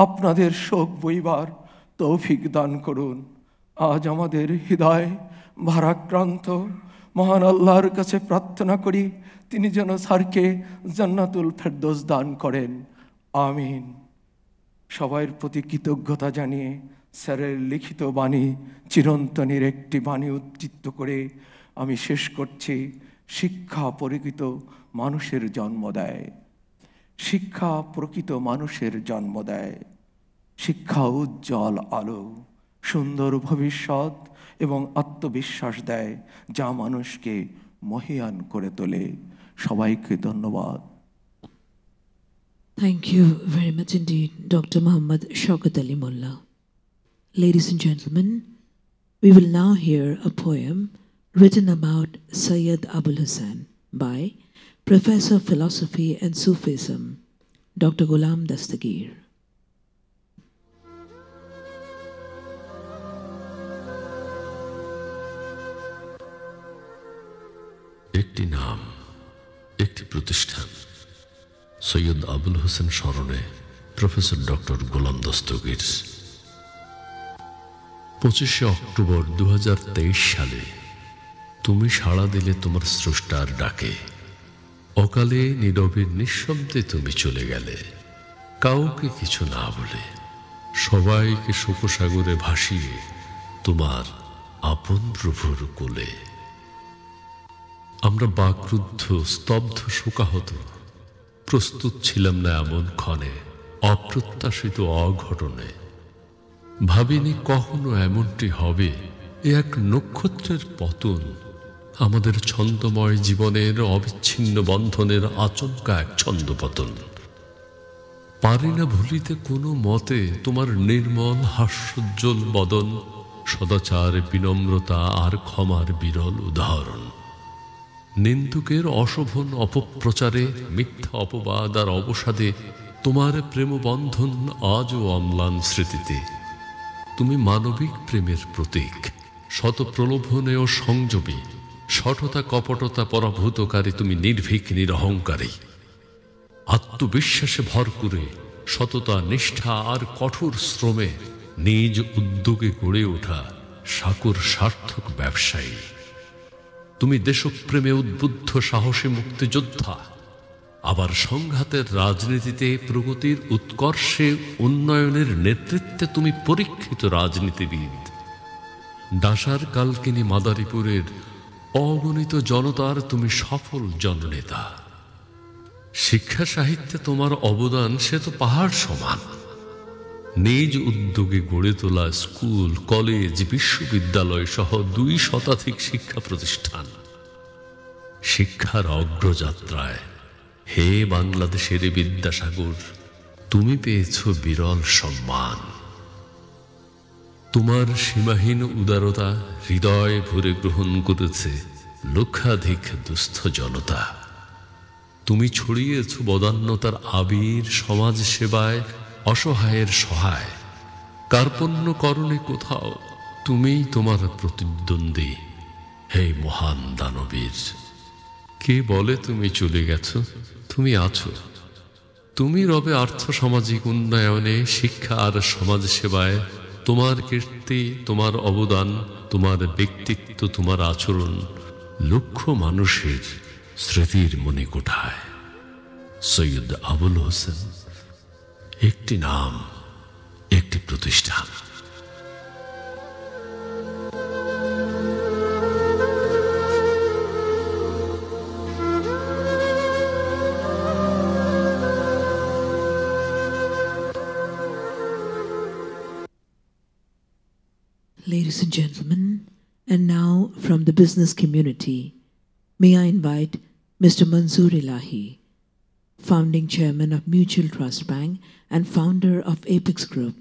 আপনাদের শোক বইবার তৌফিক দান করুন। আজ আমাদের হৃদয় ভারাক্রান্ত, মহান আল্লাহর কাছে প্রার্থনা করি তিনি যেন স্যারকে জান্নাতুল ফেরদৌস দান করেন, আমিন। সবার প্রতি কৃতজ্ঞতা জানিয়ে স্যারের লিখিত বাণী চিরন্তনের একটি বাণী উদ্ধৃত করে আমি শেষ করছি। শিক্ষা প্রকৃত মানুষের জন্ম দেয়, শিক্ষা প্রকৃত মানুষের জন্ম দেয়। শিক্ষা উজ্জ্বল আলো, সুন্দর ভবিষ্যৎ এবং আত্মবিশ্বাস দেয়, যা মানুষকে মহিয়ান করে তোলে। সবাইকে ধন্যবাদ। Thank you very much indeed, Dr. Muhammad Shaukat Ali Mullah. Ladies and gentlemen, we will now hear a poem written about Sayyid Abul Hossain by Professor of Philosophy and Sufism, Dr. Ghulam Dastagir. একটি নাম, একটি প্রতিষ্ঠান, সৈয়দ আবুল হোসেন স্মরণে professor doctor গোলাম Dastagir. 25শে October 2023 সালে তুমি সাড়া দিলে তোমার স্রষ্টার ডাকে। অকালে নীরবে নিঃশব্দে তুমি চলে গেলে, কাউকে কিছু না বলে, সবাইকে শোকসাগরে ভাসিয়ে তোমার আপন প্রভুর কোলে। আমরা বাকরুদ্ধ, স্তব্ধ, শোকাহত, প্রস্তুত ছিলাম না এমন ক্ষণে, অপ্রত্যাশিত অঘটনে। ভাবিনি কখনো এমনটি হবে, এ এক নক্ষত্রের পতন, আমাদের ছন্দময় জীবনের অবিচ্ছিন্ন বন্ধনের আচমকা এক ছন্দপতন। পারি না ভুলিতে কোনো মতে তোমার নির্মল হাস্যোজ্জ্বল বদন, সদাচার, বিনম্রতা আর ক্ষমার বিরল উদাহরণ। নিন্দুকের অশোভন অপপ্রচারে, মিথ্যা অপবাদ আর অবসাদে তোমার প্রেমবন্ধন আজও অম্লান স্মৃতিতে। তুমি মানবিক প্রেমের প্রতীক, শত প্রলোভনে ও সংযমী, শঠতা কপটতা পরাভূতকারী তুমি নির্ভীক নিরহংকারী। আত্মবিশ্বাসে ভর করে, সততা, নিষ্ঠা আর কঠোর শ্রমে নিজ উদ্যোগে গড়ে ওঠা সাকুর সার্থক ব্যবসায়ী। তুমি দেশপ্রেমে উদ্বুদ্ধ সাহসী মুক্তিযোদ্ধা, আবার সংঘাতের রাজনীতিতে, প্রগতির উৎকর্ষে, উন্নয়নের নেতৃত্বে তুমি পরীক্ষিত রাজনীতিবিদ। ডাসার কালকিনি মাদারীপুরের অগণিত জনতার তুমি সফল জননেতা। শিক্ষা সাহিত্যে তোমার অবদান সে তো পাহাড় সমান। নিজ উদ্যোগে গড়ে তোলা স্কুল, কলেজ, বিশ্ববিদ্যালয় সহ 2 শতাধিক শিক্ষা প্রতিষ্ঠান। শিক্ষার অগ্রযাত্রায় হে বাংলাদেশের বিদ্যাসাগর, তুমি পেয়েছ বিরল সম্মান। তোমার সীমাহীন উদারতা হৃদয় ভরে গ্রহণ করেছে লক্ষাধিক দুস্থ জনতা। তুমি ছড়িয়েছ বদান্যতার আবির, সমাজ সেবায় অসহায়ের সহায়। কার্পণ্যকরণে কোথাও তুমিই তোমার প্রতিদ্বন্দ্বী, হে মহান দানবীর। কে বলে তুমি চলে গেছো? তুমি আছো। তুমি রবে আর্থ সামাজিক উন্নয়নে, শিক্ষা আর সমাজ সেবায়। তোমার কীর্তি, তোমার অবদান, তোমার ব্যক্তিত্ব, তোমার আচরণ লক্ষ মানুষের স্মৃতির মণিকোঠায়। সৈয়দ আবুল হোসেন, একটি নাম, একটি প্রতিষ্ঠান। Ladies and gentlemen, and now from the business community, may I invite Mr. Manzoor Ilahi, founding chairman of Mutual Trust Bank and founder of Apex Group,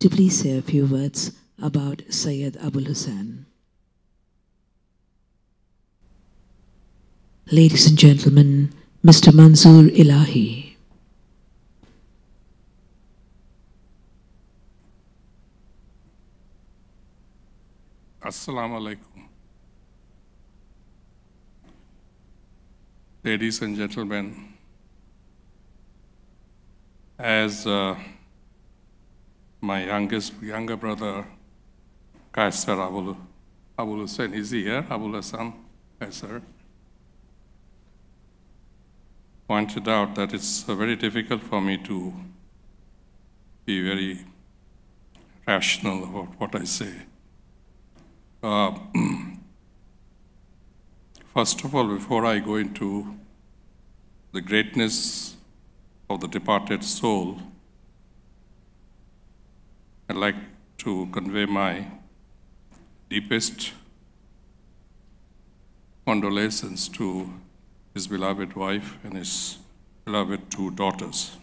to please say a few words about Sayyid Abul Hossain. Ladies and gentlemen, Mr. Manzoor Ilahi. Assalamu alaikum. Ladies and gentlemen, as my younger brother, Kaisar Abul Hossain, is he here? Abul Hossain, Kaisar, pointed out that it's very difficult for me to be very rational about what I say. First of all, before I go into the greatness of the departed soul, I'd like to convey my deepest condolences to his beloved wife and his beloved 2 daughters.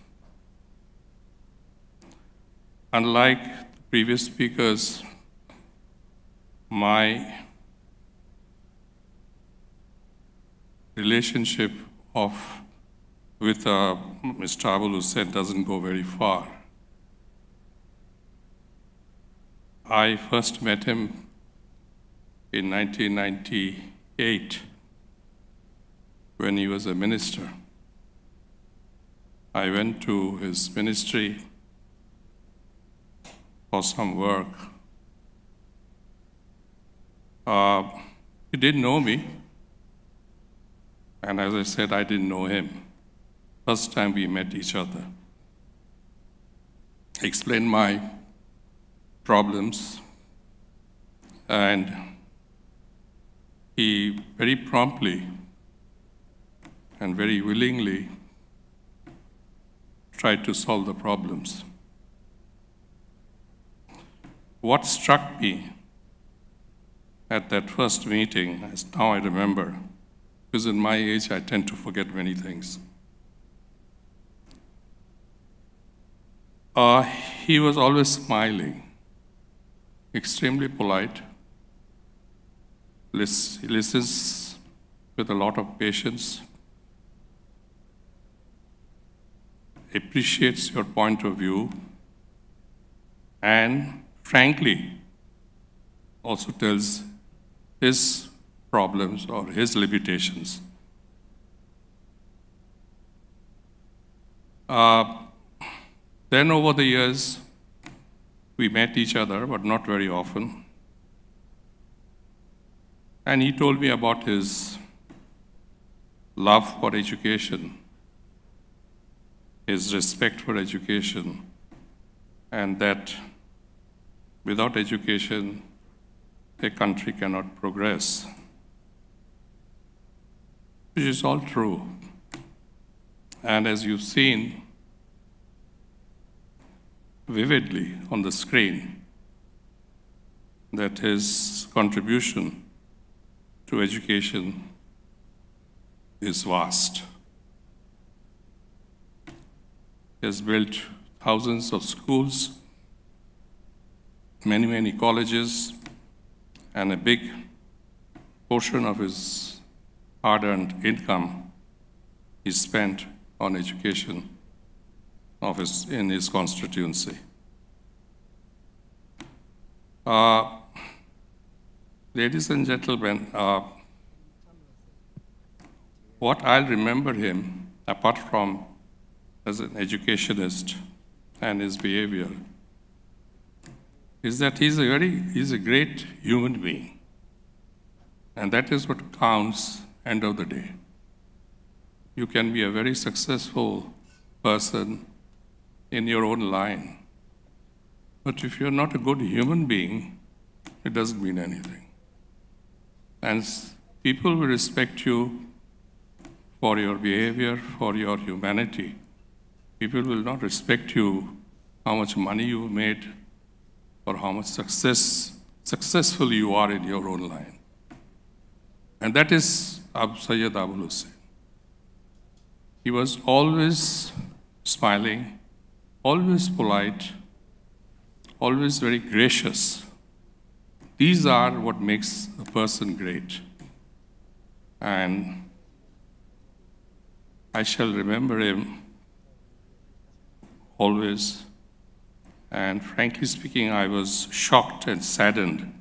Unlike the previous speakers, my relationship with Mr. Abul Hossain doesn't go very far. I first met him in 1998 when he was a minister. I went to his ministry for some work. He didn't know me, and as I said, I didn't know him. First time we met each other. I explained my problems, and he very promptly and very willingly tried to solve the problems. What struck me at that first meeting, as now I remember, because in my age I tend to forget many things. He was always smiling, extremely polite, listens with a lot of patience, appreciates your point of view, and frankly also tells his problems or his limitations. Then over the years, we met each other, but not very often. And he told me about his love for education, his respect for education, and that without education, a country cannot progress, which is all true. And as you've seen vividly on the screen, that his contribution to education is vast. He has built thousands of schools, many colleges, and a big portion of his hard-earned income is spent on education in his constituency. Ladies and gentlemen, what I'll remember him, apart from as an educationist and his behavior, is that he's a great human being. And that is what counts end of the day. You can be a very successful person in your own line, but if you're not a good human being, it doesn't mean anything. And people will respect you for your behavior, for your humanity. People will not respect you how much money you've made or how much success successful you are in your own line. And that is Sayyid Abul Hossain. He was always smiling, always polite, always very gracious. These are what makes a person great. And I shall remember him always. And frankly speaking, I was shocked and saddened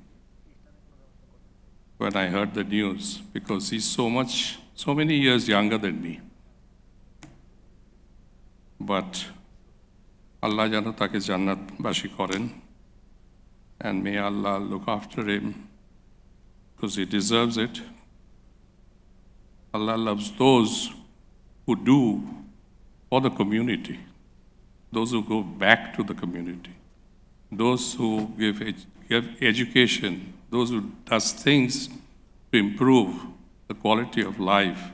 when I heard the news, because he's so many years younger than me. But Allah jano take jannat bashi koren, and may Allah look after him, because he deserves it. Allah loves those who do for the community, those who go back to the community, those who give education, those who does things to improve the quality of life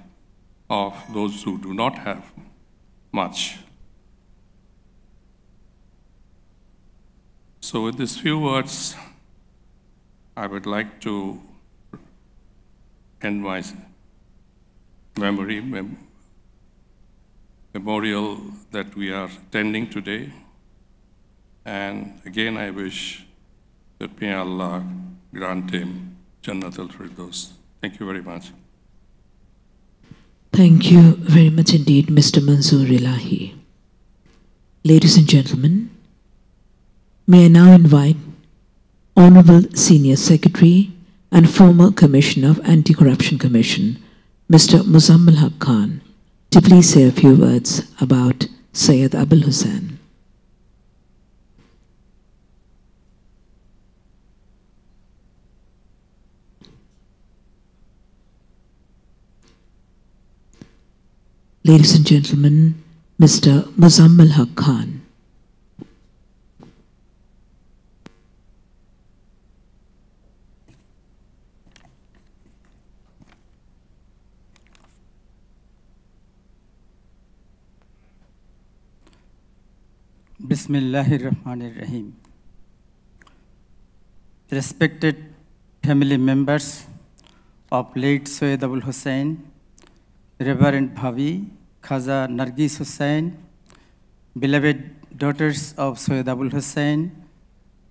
of those who do not have much. So with these few words, I would like to end my memorial that we are attending today. And again, I wish that may Allah grant him Jannat al-Firdaus. Thank you very much. Thank you very much indeed, Mr. Manzoor Ilahi. Ladies and gentlemen, may I now invite Honorable Senior Secretary and former Commissioner of Anti-Corruption Commission, Mr. Muzammil Haq Khan, to please say a few words about Sayyid Abul Hossain. Ladies and gentlemen, Mr. Muzammil Haq Khan. Bismillahirrahmanirrahim. Respected family members of late Sayyid Abul Hossain, Reverend Bhavi, Khaza Nargis Hossain, beloved daughters of Sayyid Abul Hossain,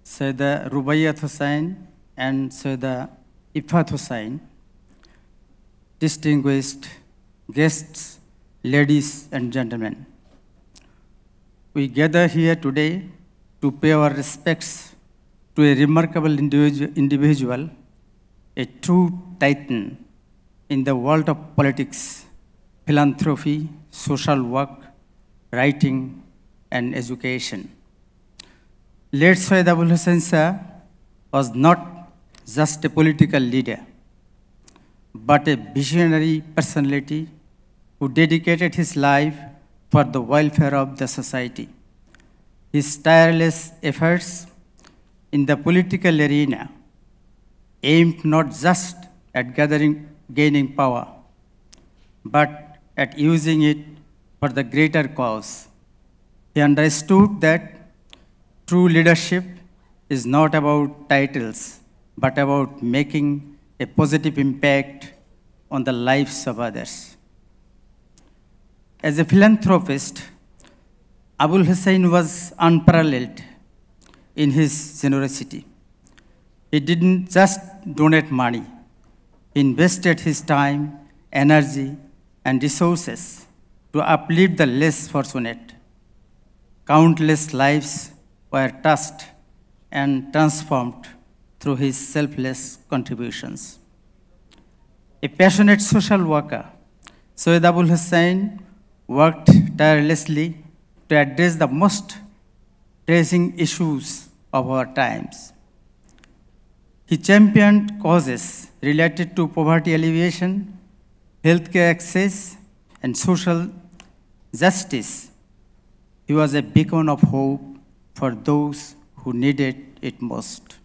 Sayyida Rubaiyat Hossain, and Sayyida Ifat Hossain, distinguished guests, ladies and gentlemen. We gather here today to pay our respects to a remarkable individual, a true titan in the world of politics, philanthropy, social work, writing, and education. Late Sayyid Abul Hossain Sir was not just a political leader, but a visionary personality who dedicated his life for the welfare of the society. His tireless efforts in the political arena aimed not just at gaining power, but at using it for the greater cause. He understood that true leadership is not about titles, but about making a positive impact on the lives of others. As a philanthropist, Abul Hossain was unparalleled in his generosity. He didn't just donate money. He invested his time, energy, and resources to uplift the less fortunate. Countless lives were touched and transformed through his selfless contributions. A passionate social worker, Sayyid Abul Hossain worked tirelessly to address the most pressing issues of our times. He championed causes related to poverty alleviation, healthcare access, and social justice. He was a beacon of hope for those who needed it most.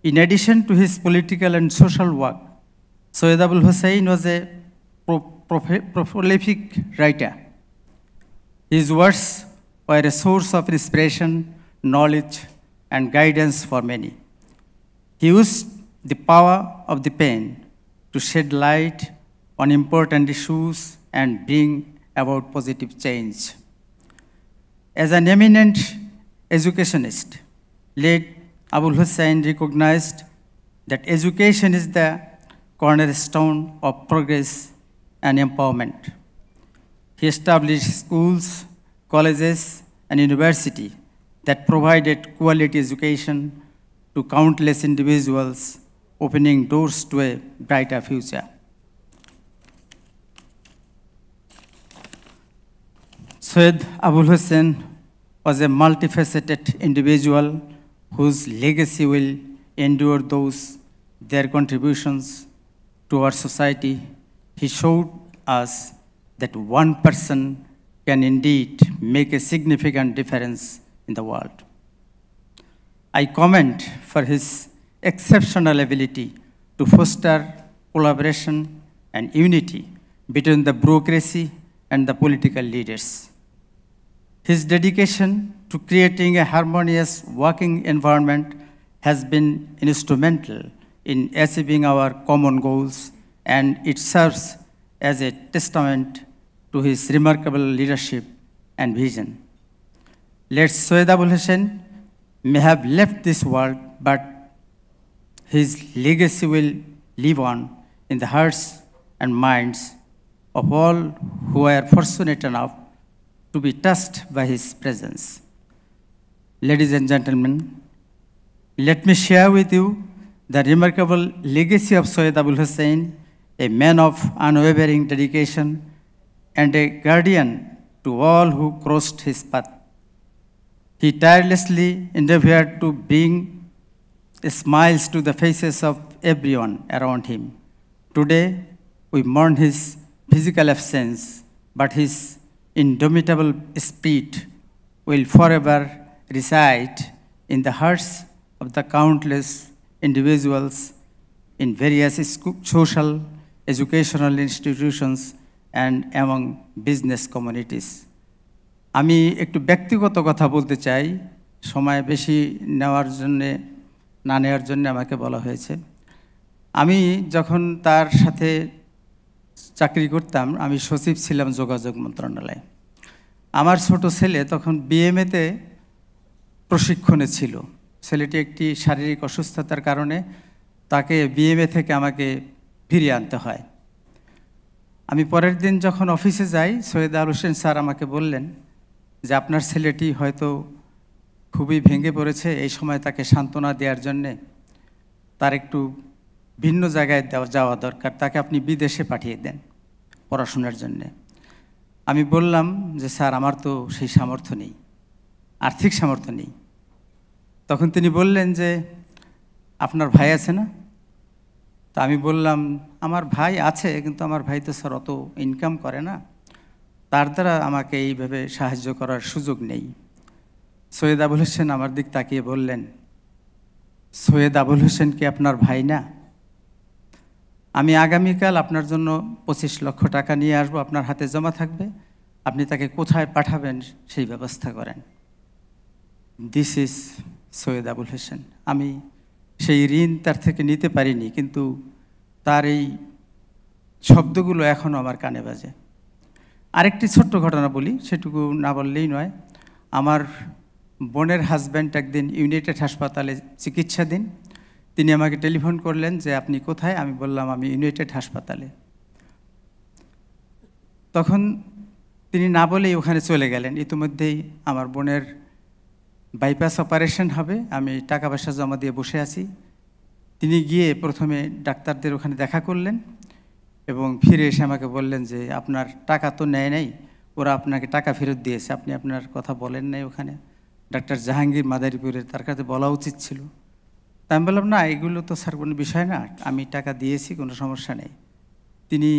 In addition to his political and social work, Sayyid Abul Hossain was a prolific writer. His words were a source of inspiration, knowledge, and guidance for many. He used the power of the pen to shed light on important issues and bring about positive change. As an eminent educationist, late Abul Hossain recognized that education is the cornerstone of progress and empowerment. He established schools, colleges, and universities that provided quality education to countless individuals, opening doors to a brighter future. Syed Abul Hossain was a multifaceted individual whose legacy will endure their contributions to our society. He showed us that one person can indeed make a significant difference in the world. I commend for his exceptional ability to foster collaboration and unity between the bureaucracy and the political leaders. His dedication to creating a harmonious working environment has been instrumental in achieving our common goals, and it serves as a testament to his remarkable leadership and vision. Late Syed Abul Hossain may have left this world, but his legacy will live on in the hearts and minds of all who are fortunate enough to be touched by his presence. Ladies and gentlemen, let me share with you the remarkable legacy of Syed Abul Hossain, a man of unwavering dedication and a guardian to all who crossed his path. He tirelessly endeavored to bring smiles to the faces of everyone around him. Today, we mourn his physical absence, but his indomitable spirit will forever reside in the hearts of the countless individuals in various social, educational institutions and among business communities. আমি একটু ব্যক্তিগত কথা বলতে চাই, সময় বেশি নেওয়ার জন্যে না নেওয়ার জন্য আমাকে বলা হয়েছে। আমি যখন তার সাথে চাকরি করতাম, আমি সচিব ছিলাম যোগাযোগ মন্ত্রণালয়ে। আমার ছোট ছেলে তখন বিএমএতে প্রশিক্ষণে ছিল। ছেলেটি একটি শারীরিক অসুস্থতার কারণে তাকে বিএমএ থেকে আমাকে ফিরিয়ে আনতে হয়। আমি পরের দিন যখন অফিসে যাই, সৈয়দ আল হোসেন স্যার আমাকে বললেন যে আপনার ছেলেটি হয়তো খুবই ভেঙে পড়েছে, এই সময় তাকে সান্ত্বনা দেওয়ার জন্যে তার একটু ভিন্ন জায়গায় যাওয়া দরকার, তাকে আপনি বিদেশে পাঠিয়ে দেন পড়াশোনার জন্যে। আমি বললাম যে স্যার আমার তো সেই সামর্থ্য নেই, আর্থিক সামর্থ্য নেই। তখন তিনি বললেন যে আপনার ভাই আছে না? তা আমি বললাম আমার ভাই আছে, কিন্তু আমার ভাই তো স্যার অত ইনকাম করে না, তার দ্বারা আমাকে এইভাবে সাহায্য করার সুযোগ নেই। সৈয়দ আবুল হোসেন আমার দিক তাকিয়ে বললেন, সৈয়দ আবুল হোসেন কি আপনার ভাই না? আমি আগামীকাল আপনার জন্য 25 লক্ষ টাকা নিয়ে আসবো, আপনার হাতে জমা থাকবে, আপনি তাকে কোথায় পাঠাবেন সেই ব্যবস্থা করেন। This is Syed Abul Hossain. আমি সেই ঋণ তার থেকে নিতে পারিনি, কিন্তু তার এই শব্দগুলো এখনও আমার কানে বাজে। আরেকটি ছোট্ট ঘটনা বলি, সেটুকু না বললেই নয়। আমার বোনের হাজব্যান্ড একদিন ইউনাইটেড হাসপাতালে চিকিৎসাধীন। তিনি আমাকে টেলিফোন করলেন যে আপনি কোথায়? আমি বললাম আমি ইউনাইটেড হাসপাতালে। তখন তিনি না বলেই ওখানে চলে গেলেন। ইতিমধ্যেই আমার বোনের বাইপাস অপারেশন হবে, আমি টাকা পয়সা জমা দিয়ে বসে আছি। তিনি গিয়ে প্রথমে ডাক্তারদের ওখানে দেখা করলেন এবং ফিরে এসে আমাকে বললেন যে আপনার টাকা তো নেয় নাই, ওরা আপনাকে টাকা ফেরত দিয়েছে, আপনি আপনার কথা বলেন নাই ওখানে। ডাক্তার জাহাঙ্গীর মাদারীপুরের, তার কাছে বলা উচিত ছিল। তা আমি বললাম না, এগুলো তো স্যার কোনো বিষয় না, আমি টাকা দিয়েছি, কোনো সমস্যা নেই। তিনি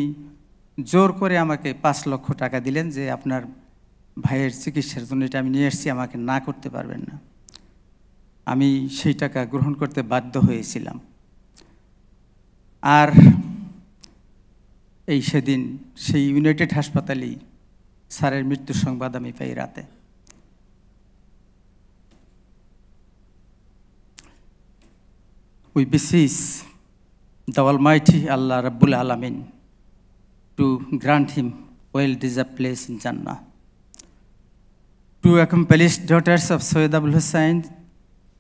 জোর করে আমাকে 5 লক্ষ টাকা দিলেন যে আপনার ভাইয়ের চিকিৎসার জন্য এটা আমি নিয়ে এসেছি, আমাকে না করতে পারবেন না। আমি সেই টাকা গ্রহণ করতে বাধ্য হয়েছিলাম। আর এই সেদিন সেই ইউনাইটেড হাসপাতালেই স্যারের মৃত্যুর সংবাদ আমি পাই রাতে। we beseech the Almighty Allah Rabbul Alamin to grant him well-deserved place in Jannah. Two accomplished daughters of Sayyid Abul Hossain,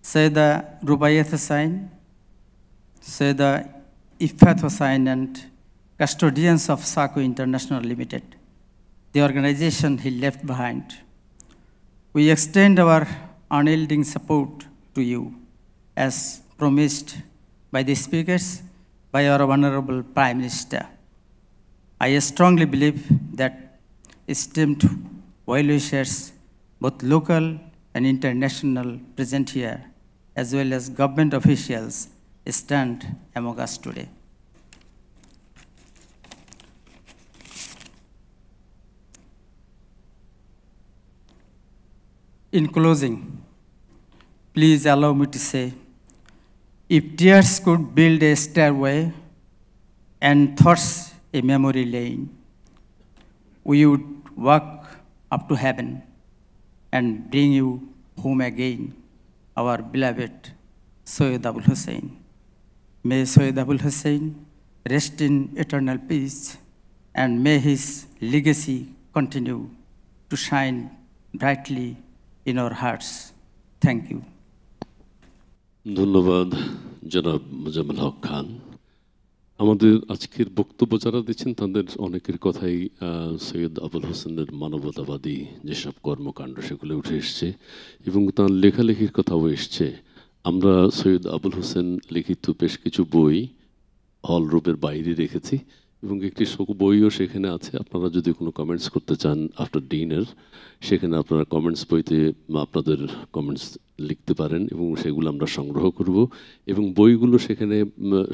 Sayyida Rubaiyat Hossain, Sayyida Ifat Hossain, and custodians of SACO International Limited, the organization he left behind. We extend our unyielding support to you as promised by the speakers, by our Honorable Prime Minister. I strongly believe that esteemed well-wishers, both local and international, present here, as well as government officials, stand among us today. In closing, please allow me to say, if tears could build a stairway and thoughts a memory lane, we would walk up to heaven and bring you home again, our beloved Sayyid Abul Hossain. May Sayyid Abul Hossain rest in eternal peace, and may his legacy continue to shine brightly in our hearts. Thank you. ধন্যবাদ জনাব মোজাম্মেল হক খান। আমাদের আজকের বক্তব্য যারা দিচ্ছেন তাদের অনেকের কথাই সৈয়দ আবুল হোসেনের মানবতাবাদী যেসব কর্মকাণ্ড সেগুলো উঠে এসছে এবং তার লেখালেখির কথাও এসছে। আমরা সৈয়দ আবুল হোসেন লিখিত বেশ কিছু বই হল রুমের বাইরে রেখেছি এবং একটি বইও সেখানে আছে। আপনারা যদি কোনো কমেন্টস করতে চান আফটার ডিনার, সেখানে আপনারা কমেন্টস বইতে আপনাদের কমেন্টস লিখতে পারেন এবং সেগুলো আমরা সংগ্রহ করব এবং বইগুলো সেখানে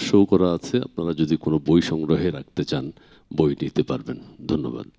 শো করা আছে। আপনারা যদি কোনো বই সংগ্রহে রাখতে চান বই নিতে পারবেন। ধন্যবাদ।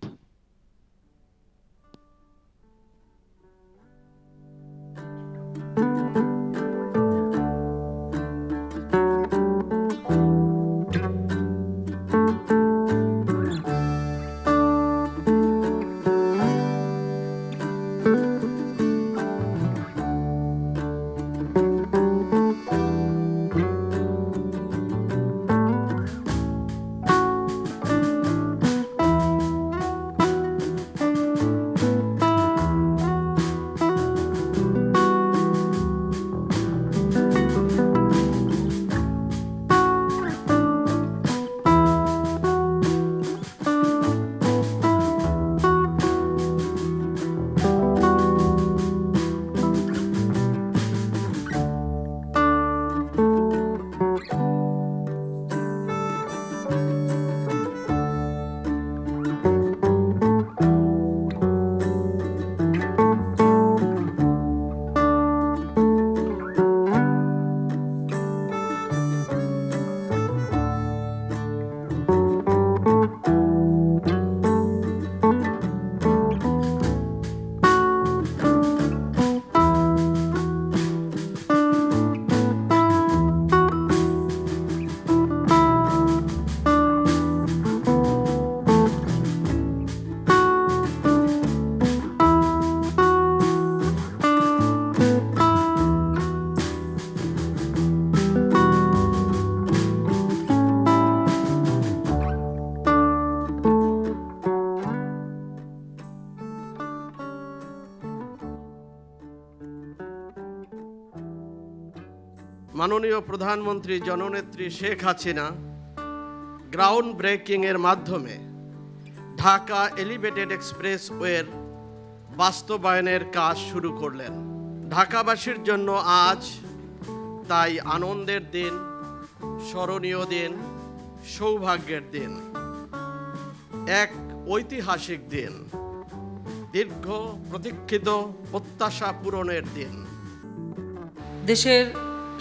মাননীয় প্রধানমন্ত্রী জননেত্রী শেখ হাসিনা গ্রাউন্ড ব্রেকিং এর মাধ্যমে ঢাকা এলিভেটেড এক্সপ্রেসওয়ের বাস্তবায়নের কাজ শুরু করলেন। ঢাকাবাসীর জন্য আজ তাই আনন্দের দিন, স্মরণীয় দিন, সৌভাগ্যের দিন, এক ঐতিহাসিক দিন, দীর্ঘ প্রতীক্ষিত প্রত্যাশা পূরণের দিন। দেশের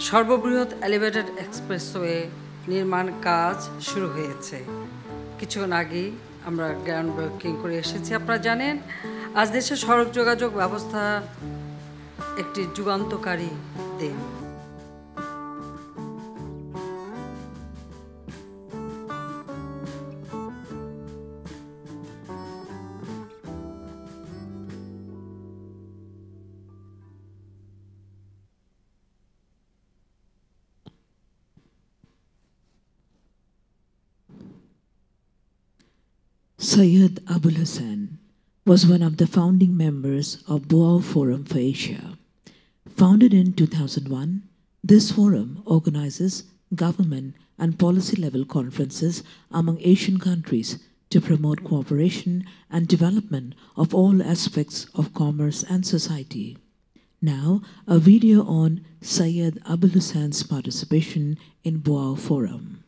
সর্ববৃহৎ এলিভেটেড এক্সপ্রেসওয়ে নির্মাণ কাজ শুরু হয়েছে। কিছুক্ষণ আগেই আমরা গ্রাউন্ড ব্রেকিং করে এসেছি। আপনারা জানেন আজ দেশের সড়ক যোগাযোগ ব্যবস্থা একটি যুগান্তকারী দিন। Sayyid Abul Hossain was one of the founding members of Boao Forum for Asia. Founded in 2001, this forum organizes government and policy-level conferences among Asian countries to promote cooperation and development of all aspects of commerce and society. Now, a video on Sayyid Abul Hossain's participation in Boao Forum.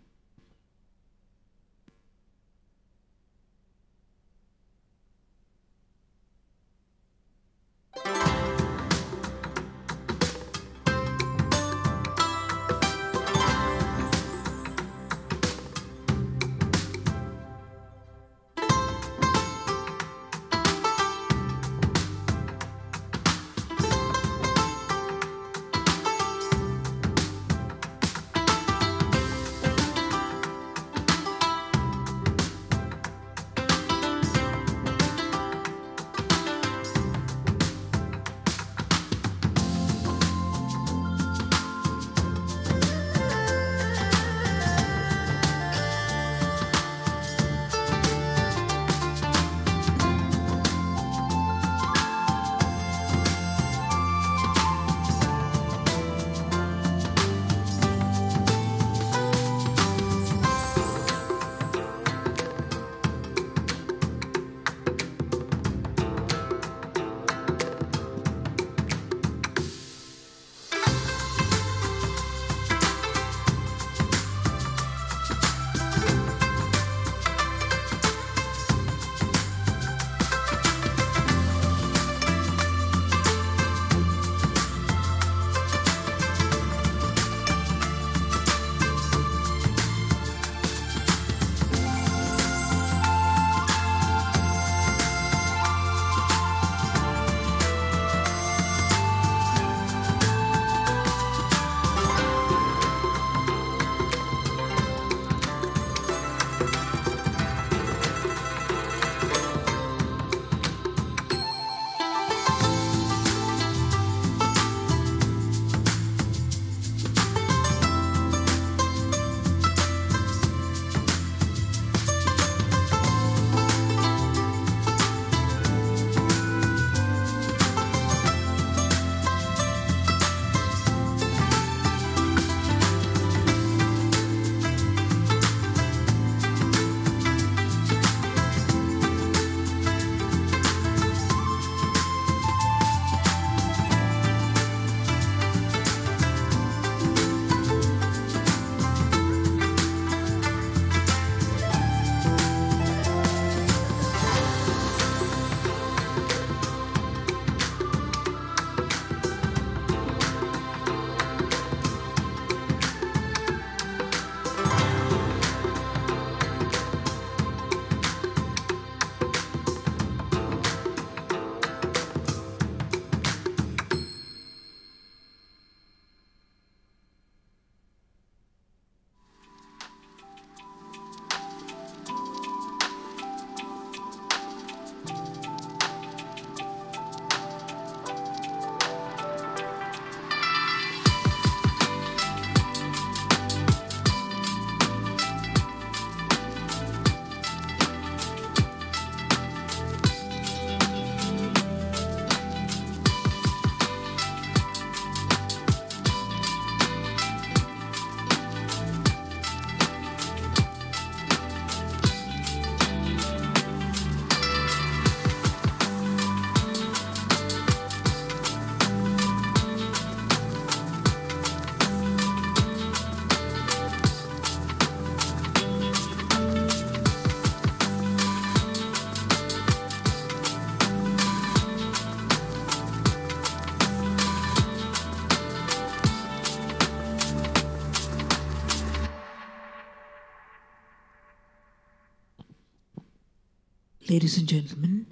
Ladies and gentlemen,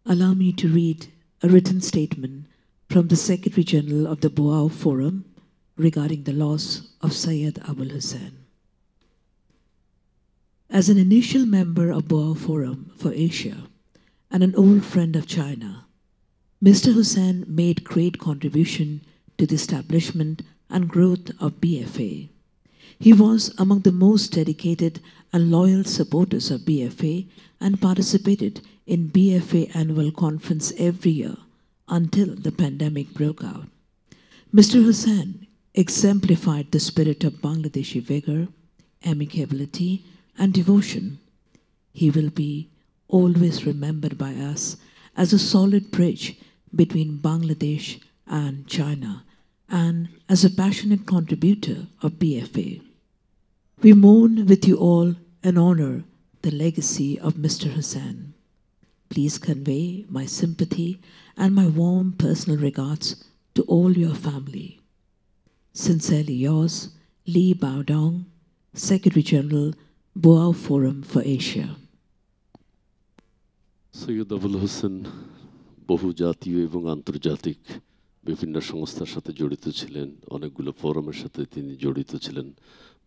allow me to read a written statement from the Secretary General of the Boao Forum regarding the loss of Sayyid Abul Hossain. As an initial member of Boao Forum for Asia and an old friend of China, Mr. Hossain made great contribution to the establishment and growth of BFA. He was among the most dedicated and loyal supporters of BFA and participated in BFA annual conference every year until the pandemic broke out. Mr. Hossain exemplified the spirit of Bangladeshi vigor, amicability, and devotion. He will be always remembered by us as a solid bridge between Bangladesh and China, and as a passionate contributor of BFA. We mourn with you all and honor the legacy of Mr. Hossain. Please convey my sympathy and my warm personal regards to all your family. Sincerely yours, Lee Baodong, Secretary General, Boao Forum for Asia. Syed Abul Hossain বহু জাতীয় এবং আন্তর্জাতিক বিভিন্ন সংস্থার সাথে জড়িত ছিলেন, অনেকগুলো ফোরামের সাথে তিনি জড়িত ছিলেন।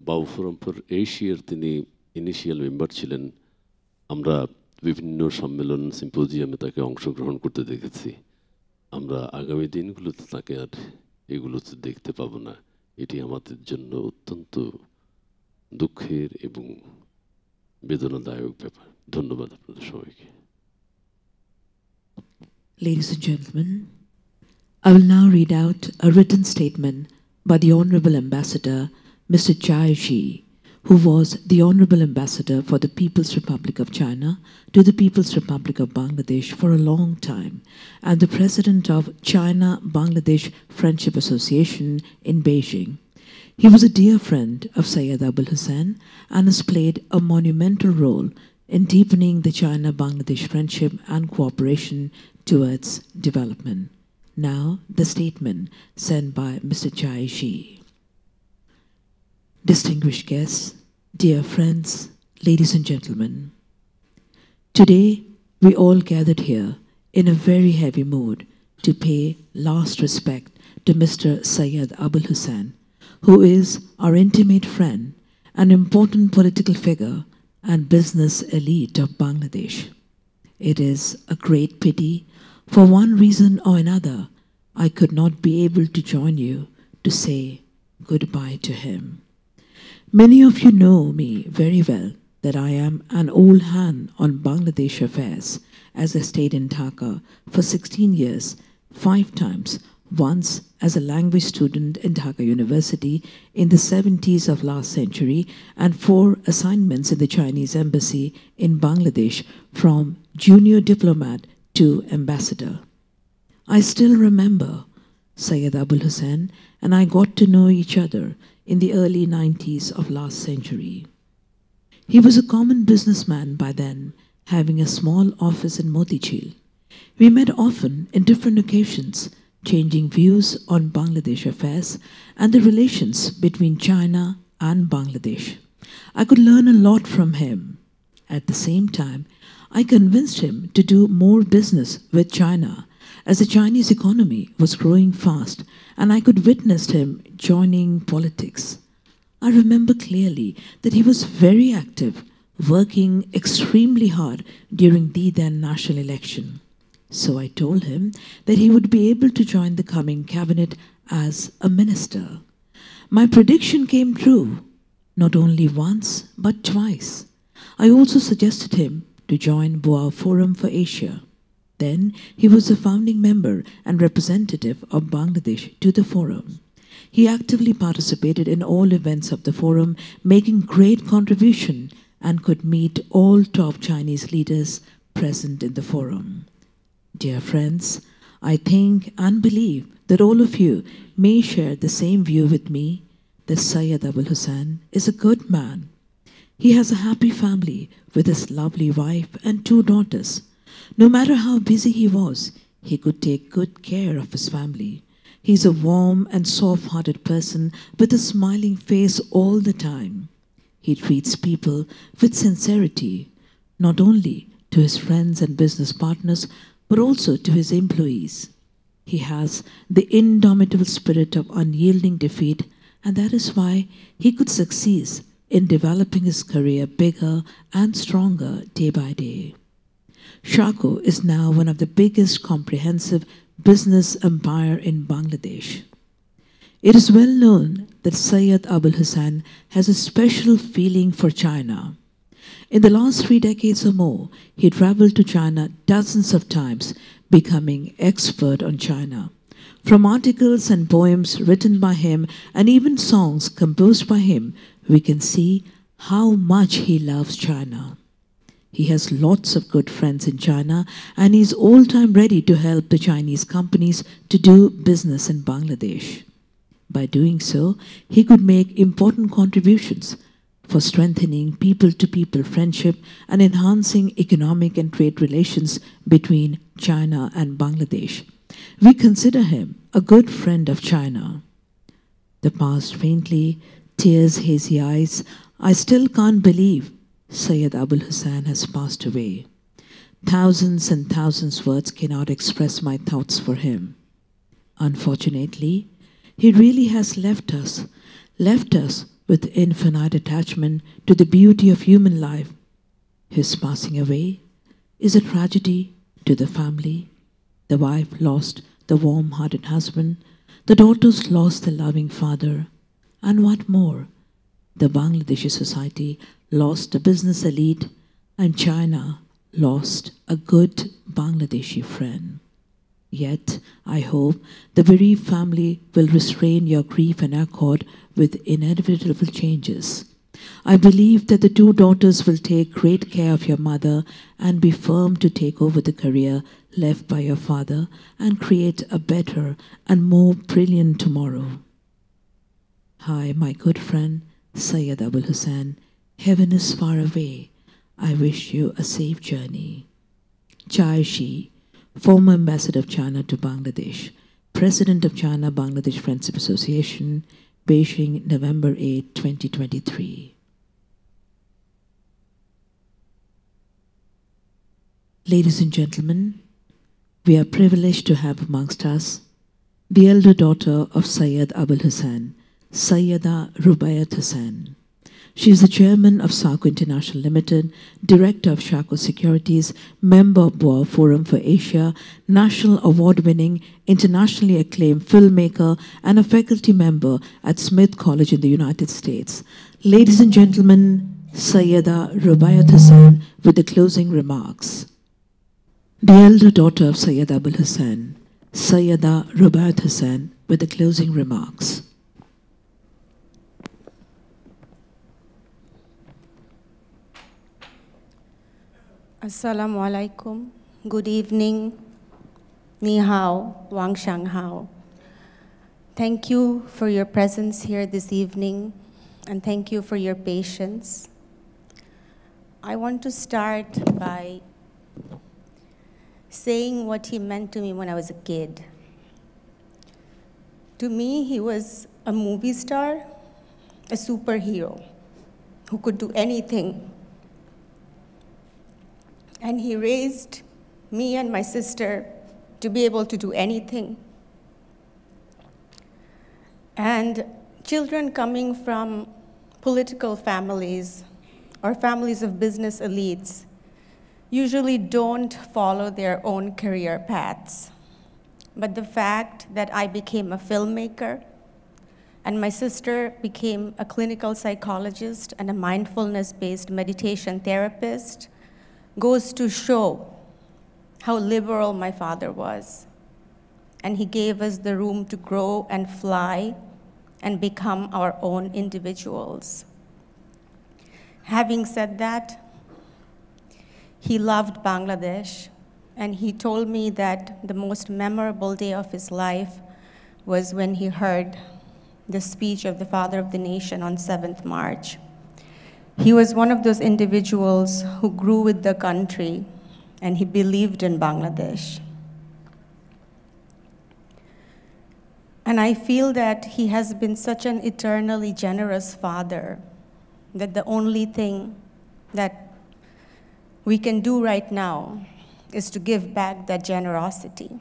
বাও ফোরাম ফর এশিয়ার তিনি ইনিশিয়াল মেম্বার ছিলেন। আমরা বিভিন্ন সম্মেলন সিম্পোজিয়ামে তাকে অংশগ্রহণ করতে দেখেছি। আমরা আগামী দিনগুলোতে তাকে আর এগুলোতে দেখতে পাবো না। এটি আমাদের জন্য অত্যন্ত দুঃখের এবং বেদনাদায়ক ব্যাপার। ধন্যবাদ আপনাদের সবাইকে। Ladies and gentlemen, I will now read out a written statement by the Honorable Ambassador, Mr. Chai Ji, who was the Honorable Ambassador for the People's Republic of China to the People's Republic of Bangladesh for a long time, and the President of China-Bangladesh Friendship Association in Beijing. He was a dear friend of Syed Abul Hossain and has played a monumental role in deepening the China-Bangladesh friendship and cooperation towards development. Now, the statement sent by Mr. Chai Ji. Distinguished guests, dear friends, ladies and gentlemen, today we all gathered here in a very heavy mood to pay last respect to Mr. Syed Abul Hossain, who is our intimate friend, an important political figure and business elite of Bangladesh. It is a great pity, for one reason or another, I could not be able to join you to say goodbye to him. Many of you know me very well, that I am an old hand on Bangladesh affairs, as I stayed in Dhaka for 16 years, 5 times, once as a language student in Dhaka University in the 70s of last century, and 4 assignments in the Chinese embassy in Bangladesh from junior diplomat to ambassador. I still remember Syed Abul Hossain, and I got to know each other in the early 90s of last century. He was a common businessman by then, having a small office in Motichil. We met often in different occasions, changing views on Bangladesh affairs and the relations between China and Bangladesh. I could learn a lot from him. At the same time, I convinced him to do more business with China, as the Chinese economy was growing fast, and I could witness him joining politics. I remember clearly that he was very active, working extremely hard during the then national election. So I told him that he would be able to join the coming cabinet as a minister. My prediction came true, not only once, but twice. I also suggested him to join Boao Forum for Asia. Then he was a founding member and representative of Bangladesh to the forum. He actively participated in all events of the forum, making great contribution, and could meet all top Chinese leaders present in the forum. Dear friends, I think and believe that all of you may share the same view with me, that Syed Abul Hossain is a good man. He has a happy family with his lovely wife and 2 daughters. No matter how busy he was, he could take good care of his family. He is a warm and soft-hearted person with a smiling face all the time. He treats people with sincerity, not only to his friends and business partners, but also to his employees. He has the indomitable spirit of unyielding defeat, and that is why he could succeed in developing his career bigger and stronger day by day. Shako is now one of the biggest comprehensive business empire in Bangladesh. It is well known that Sayyid Abul Hossain has a special feeling for China. In the last 3 decades or more, he traveled to China dozens of times, becoming expert on China. From articles and poems written by him and even songs composed by him, we can see how much he loves China. He has lots of good friends in China and he's all time ready to help the Chinese companies to do business in Bangladesh. By doing so, he could make important contributions for strengthening people-to-people friendship and enhancing economic and trade relations between China and Bangladesh. We consider him a good friend of China. The past faintly, tears hazy eyes, I still can't believe Sayyid Abul Hossain has passed away. Thousands and thousands words cannot express my thoughts for him. Unfortunately, he really has left us with infinite attachment to the beauty of human life. His passing away is a tragedy to the family. The wife lost the warm-hearted husband, the daughters lost the loving father, and what more? The Bangladeshi society lost a business elite, and China lost a good Bangladeshi friend. Yet, I hope the bereaved family will restrain your grief and accord with inevitable changes. I believe that the 2 daughters will take great care of your mother and be firm to take over the career left by your father and create a better and more brilliant tomorrow. Hi, my good friend, Sayyid Abul Hossain. Heaven is far away. I wish you a safe journey. Chai Shi, former Ambassador of China to Bangladesh, President of China-Bangladesh Friendship Association, Beijing, November 8, 2023. Ladies and gentlemen, we are privileged to have amongst us the elder daughter of Sayyid Abul Hossain, Sayyida Rubaiyat Hossain. She is the chairman of SACO International Limited, director of SACO Securities, member of Boa Forum for Asia, national award-winning, internationally acclaimed filmmaker, and a faculty member at Smith College in the United States. Ladies and gentlemen, Sayyida Rubaiyat Hossain with the closing remarks. The elder daughter of Sayyid Abul Hossain, Sayyida Rubaiyat Hossain with the closing remarks. Assalamu alaikum. Good evening. Ni hao, Wang Shang hao. Thank you for your presence here this evening, and thank you for your patience. I want to start by saying what he meant to me when I was a kid. To me, he was a movie star, a superhero who could do anything. And he raised me and my sister to be able to do anything. And children coming from political families or families of business elites usually don't follow their own career paths. But the fact that I became a filmmaker and my sister became a clinical psychologist and a mindfulness-based meditation therapist goes to show how liberal my father was. And he gave us the room to grow and fly and become our own individuals. Having said that, he loved Bangladesh, and he told me that the most memorable day of his life was when he heard the speech of the Father of the Nation on 7th March. He was one of those individuals who grew with the country, and he believed in Bangladesh. And I feel that he has been such an eternally generous father that the only thing that we can do right now is to give back that generosity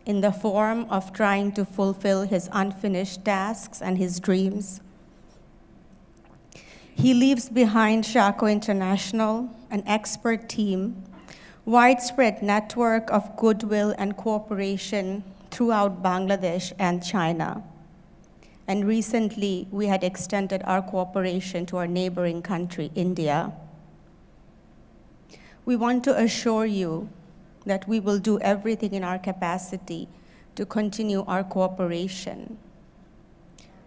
in the form of trying to fulfill his unfinished tasks and his dreams. He leaves behind SACO International, an expert team, widespread network of goodwill and cooperation throughout Bangladesh and China. And recently, we had extended our cooperation to our neighboring country, India. We want to assure you that we will do everything in our capacity to continue our cooperation.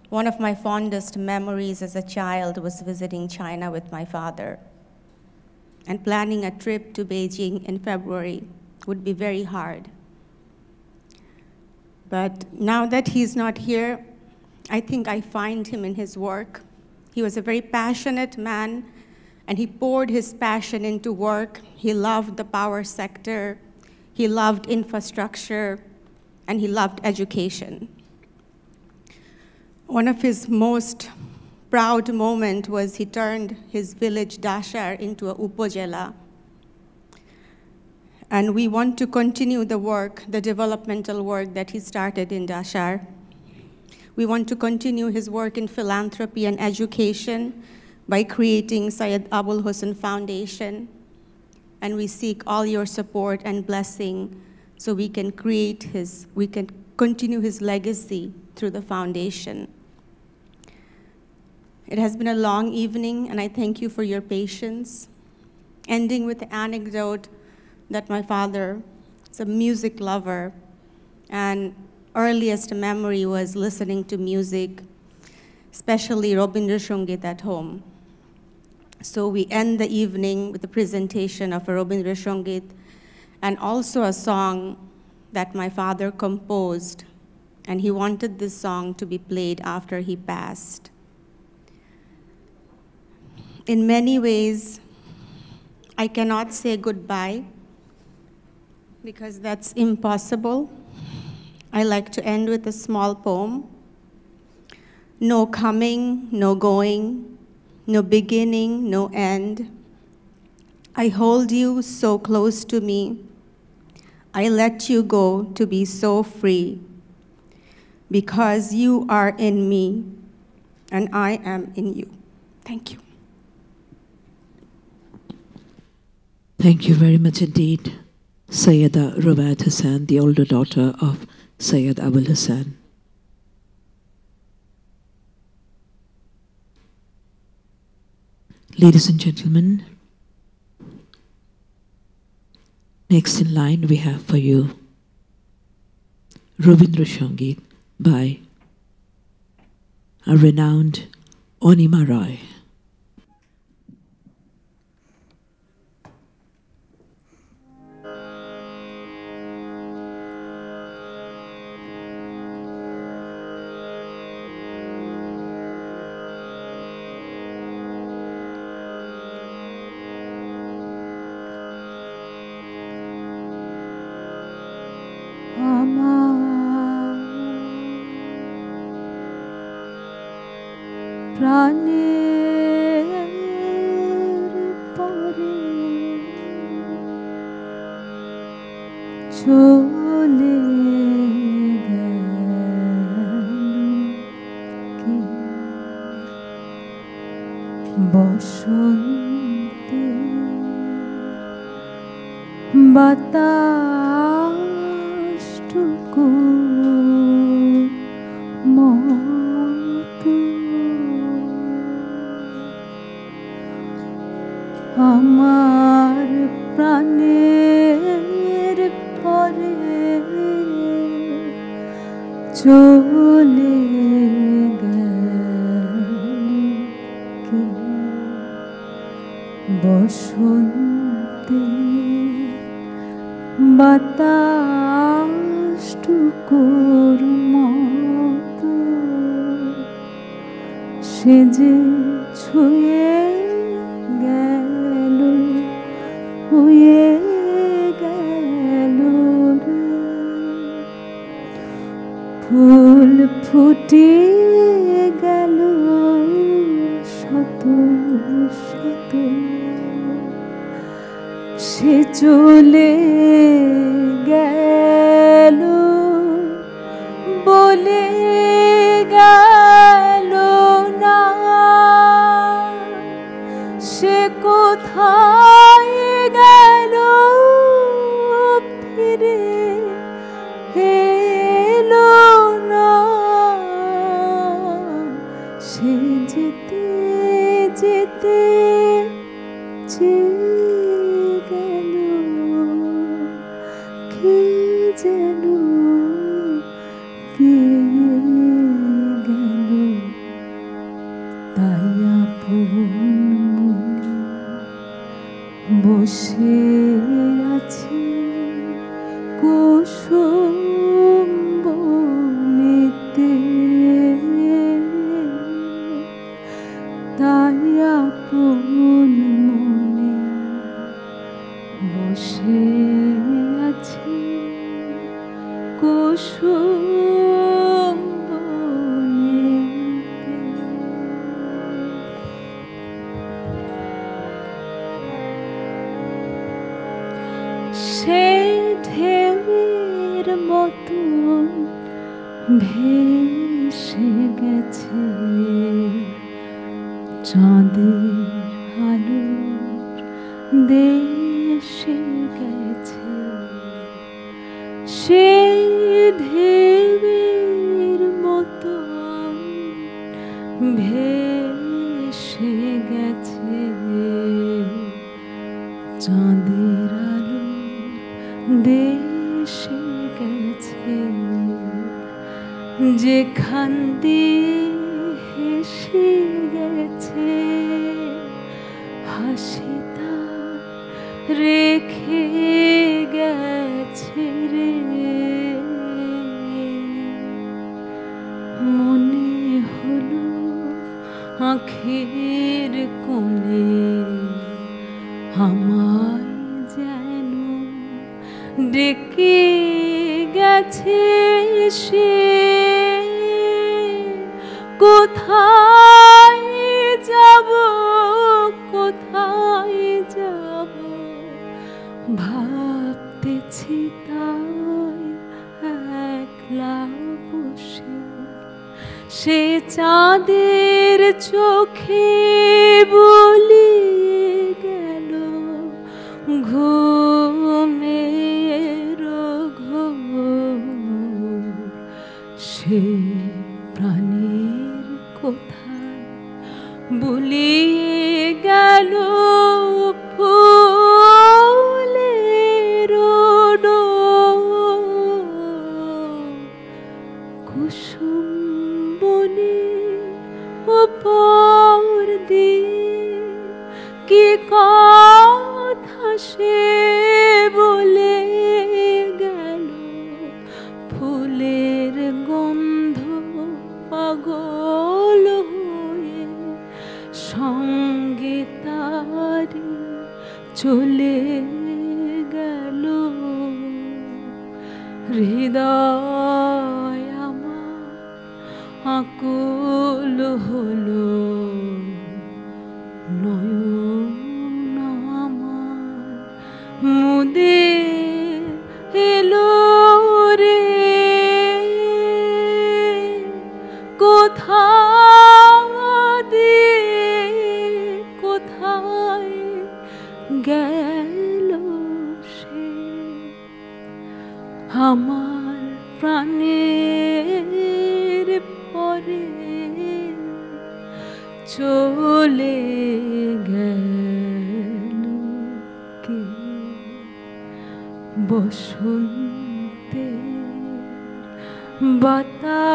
One of my fondest memories as a child was visiting China with my father. And planning a trip to Beijing in February would be very hard. But now that he's not here, I think I find him in his work. He was a very passionate man, and he poured his passion into work. He loved the power sector, he loved infrastructure, and he loved education. One of his most proud moments was he turned his village Dashar into a upojela. And we want to continue the work, the developmental work that he started in Dashar. We want to continue his work in philanthropy and education by creating Syed Abul Hossain Foundation. And we seek all your support and blessing so we can continue his legacy through the foundation. It has been a long evening, and I thank you for your patience. Ending with the anecdote that my father is a music lover, and earliest memory was listening to music, especially Rabindra Sangeet at home. So we end the evening with a presentation of a Rabindra Sangeet and also a song that my father composed, and he wanted this song to be played after he passed. In many ways, I cannot say goodbye because that's impossible. I like to end with a small poem. No coming, no going, no beginning, no end. I hold you so close to me. I let you go to be so free because you are in me and I am in you. Thank you. Thank you very much indeed, Sayyida Rubaiyat Hossain, the older daughter of Sayyid Abul Hossain. Ladies and gentlemen, next in line we have for you Rabindra Sangeet by a renowned Onima Roy. বাতাসটুকু মতো আমার প্রাণের পরে চলে গেল কে বসন্তে বাতাসটুকুর মতো সে যে ছুঁয়ে গেল হয়ে গেল রে ফুল ফুটিয়ে গেল শত শত সে চলে গেল বলে গেল না সে কোথায় গেল ফিরে এলো না চেয়ে গেল কে যেন কে গেল তাই আপন মনে বসে আছি কুসুম বনেতে তাই আপন মনে বসে আছি কুসুম বনেতে সেই ঢেউয়ের মতন ভেসে গেছে চাঁদের আলোর দেশে গেছে সেই ঢেউয়ের মতন ভেসে গেছে চাঁদের আলো দেশে গেছে যেখান দিয়ে হেসে গেছে হাসি তার রেখে গেছে রে মনে হলো আখের কোণে আমায় যেন ডেকে গেছে সে কোথায় যাব কোথায় যাব ভাবতেছি তাই একলা বসে সে চাঁদের চোখে বলি গেল ঘুমের ঘোর সে প্রাণের কোথায় বুলিয়ে গেল ফুলের কুসুম বনে উপর দিয়ে কি কথা সে বলে গেল ফুলের গন্ধ পাগল হয়ে সঙ্গে তারি চলে গেল হৃদয় আমার আকুল হলো নয়ন আমার মুদে এলো রে কোথায় গেল সে আমার প্রাণের পরে চলে গেল কে বসন্তের বাতাসটুকু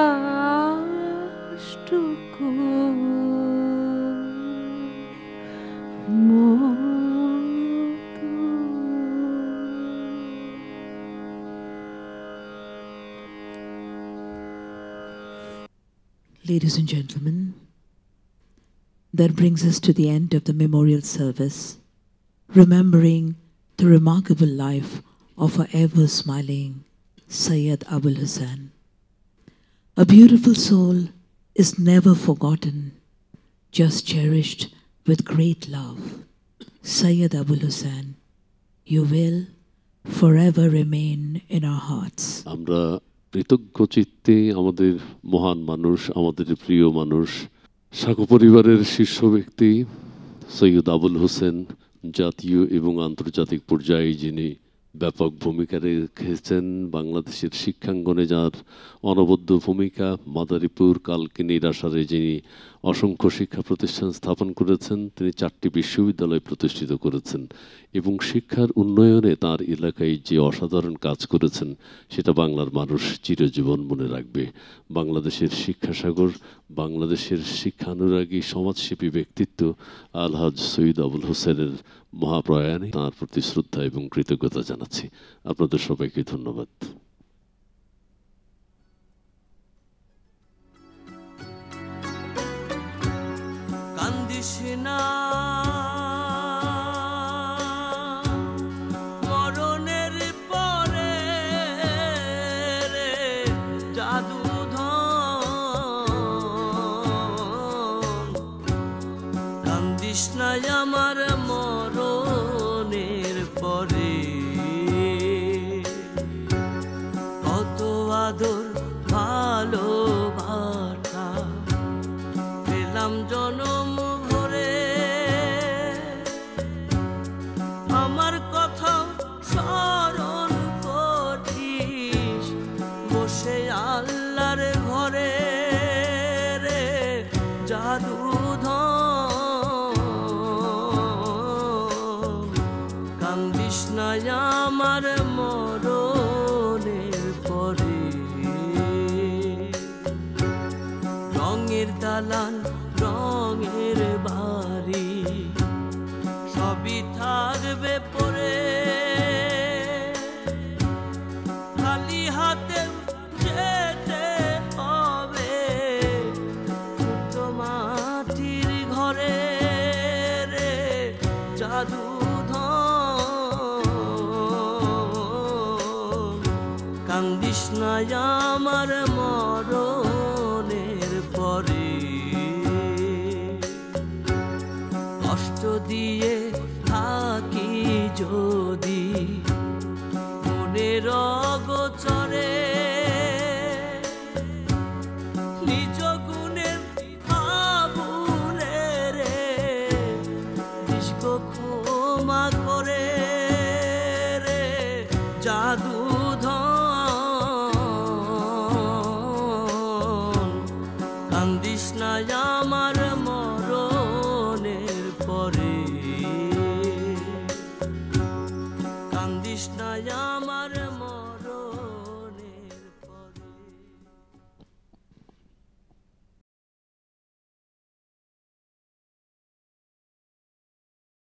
Ladies and gentlemen, that brings us to the end of the memorial service, remembering the remarkable life of our ever-smiling Sayyid Abul Hossain. A beautiful soul is never forgotten, just cherished with great love. Sayyid Abul Hossain, you will forever remain in our hearts. আমরা কৃতজ্ঞ চিত্তে আমাদের মহান মানুষ, আমাদের প্রিয় মানুষ, সাকু পরিবারের শীর্ষ ব্যক্তি সৈয়দ আবুল হোসেন, জাতীয় এবং আন্তর্জাতিক পর্যায়ে যিনি ব্যাপক ভূমিকা রেখেছেন, বাংলাদেশের শিক্ষাঙ্গনে যার অনবদ্য ভূমিকা, মাদারীপুর কালকিনির আশারে যিনি অসংখ্য শিক্ষা প্রতিষ্ঠান স্থাপন করেছেন, তিনি 4টি বিশ্ববিদ্যালয় প্রতিষ্ঠিত করেছেন এবং শিক্ষার উন্নয়নে তার এলাকায় যে অসাধারণ কাজ করেছেন সেটা বাংলার মানুষ চিরজীবন মনে রাখবে। বাংলাদেশের শিক্ষাসাগর, বাংলাদেশের শিক্ষানুরাগী সমাজসেবী ব্যক্তিত্ব আলহাজ সৈয়দ আবুল হোসেনের মহাপ্রয়াণে তাঁর প্রতি শ্রদ্ধা এবং কৃতজ্ঞতা জানাচ্ছি। আপনাদের সবাইকে ধন্যবাদ। কান্দিস না মরণের পরে রে জাদুধন, কান্দিস না আমার মরণের পরে, কত আদর ভালোবাসা পেলাম জনম ভরে, আমার কথা স্মরণ করিস বসে আল্লাহর ঘরে রে জাদুধন, কান্দিস না আমার মরণের পরে, রঙের দালান রঙের বাড়ি সবই থাকবে পরে, খালি হাতে যেতে হবে তো মাটির ঘরে রে জাদুধন, কান্দিস না আমার মরণের পরে, কষ্ট দিয়ে থাকি যদি মনের অগোচরে, নিজ গুণের আবুলে রে বিষ্ক ক্ষমা করে রে জাদুধন, কান্দিস না আমার মরণের পরে, কান্দিস না আমার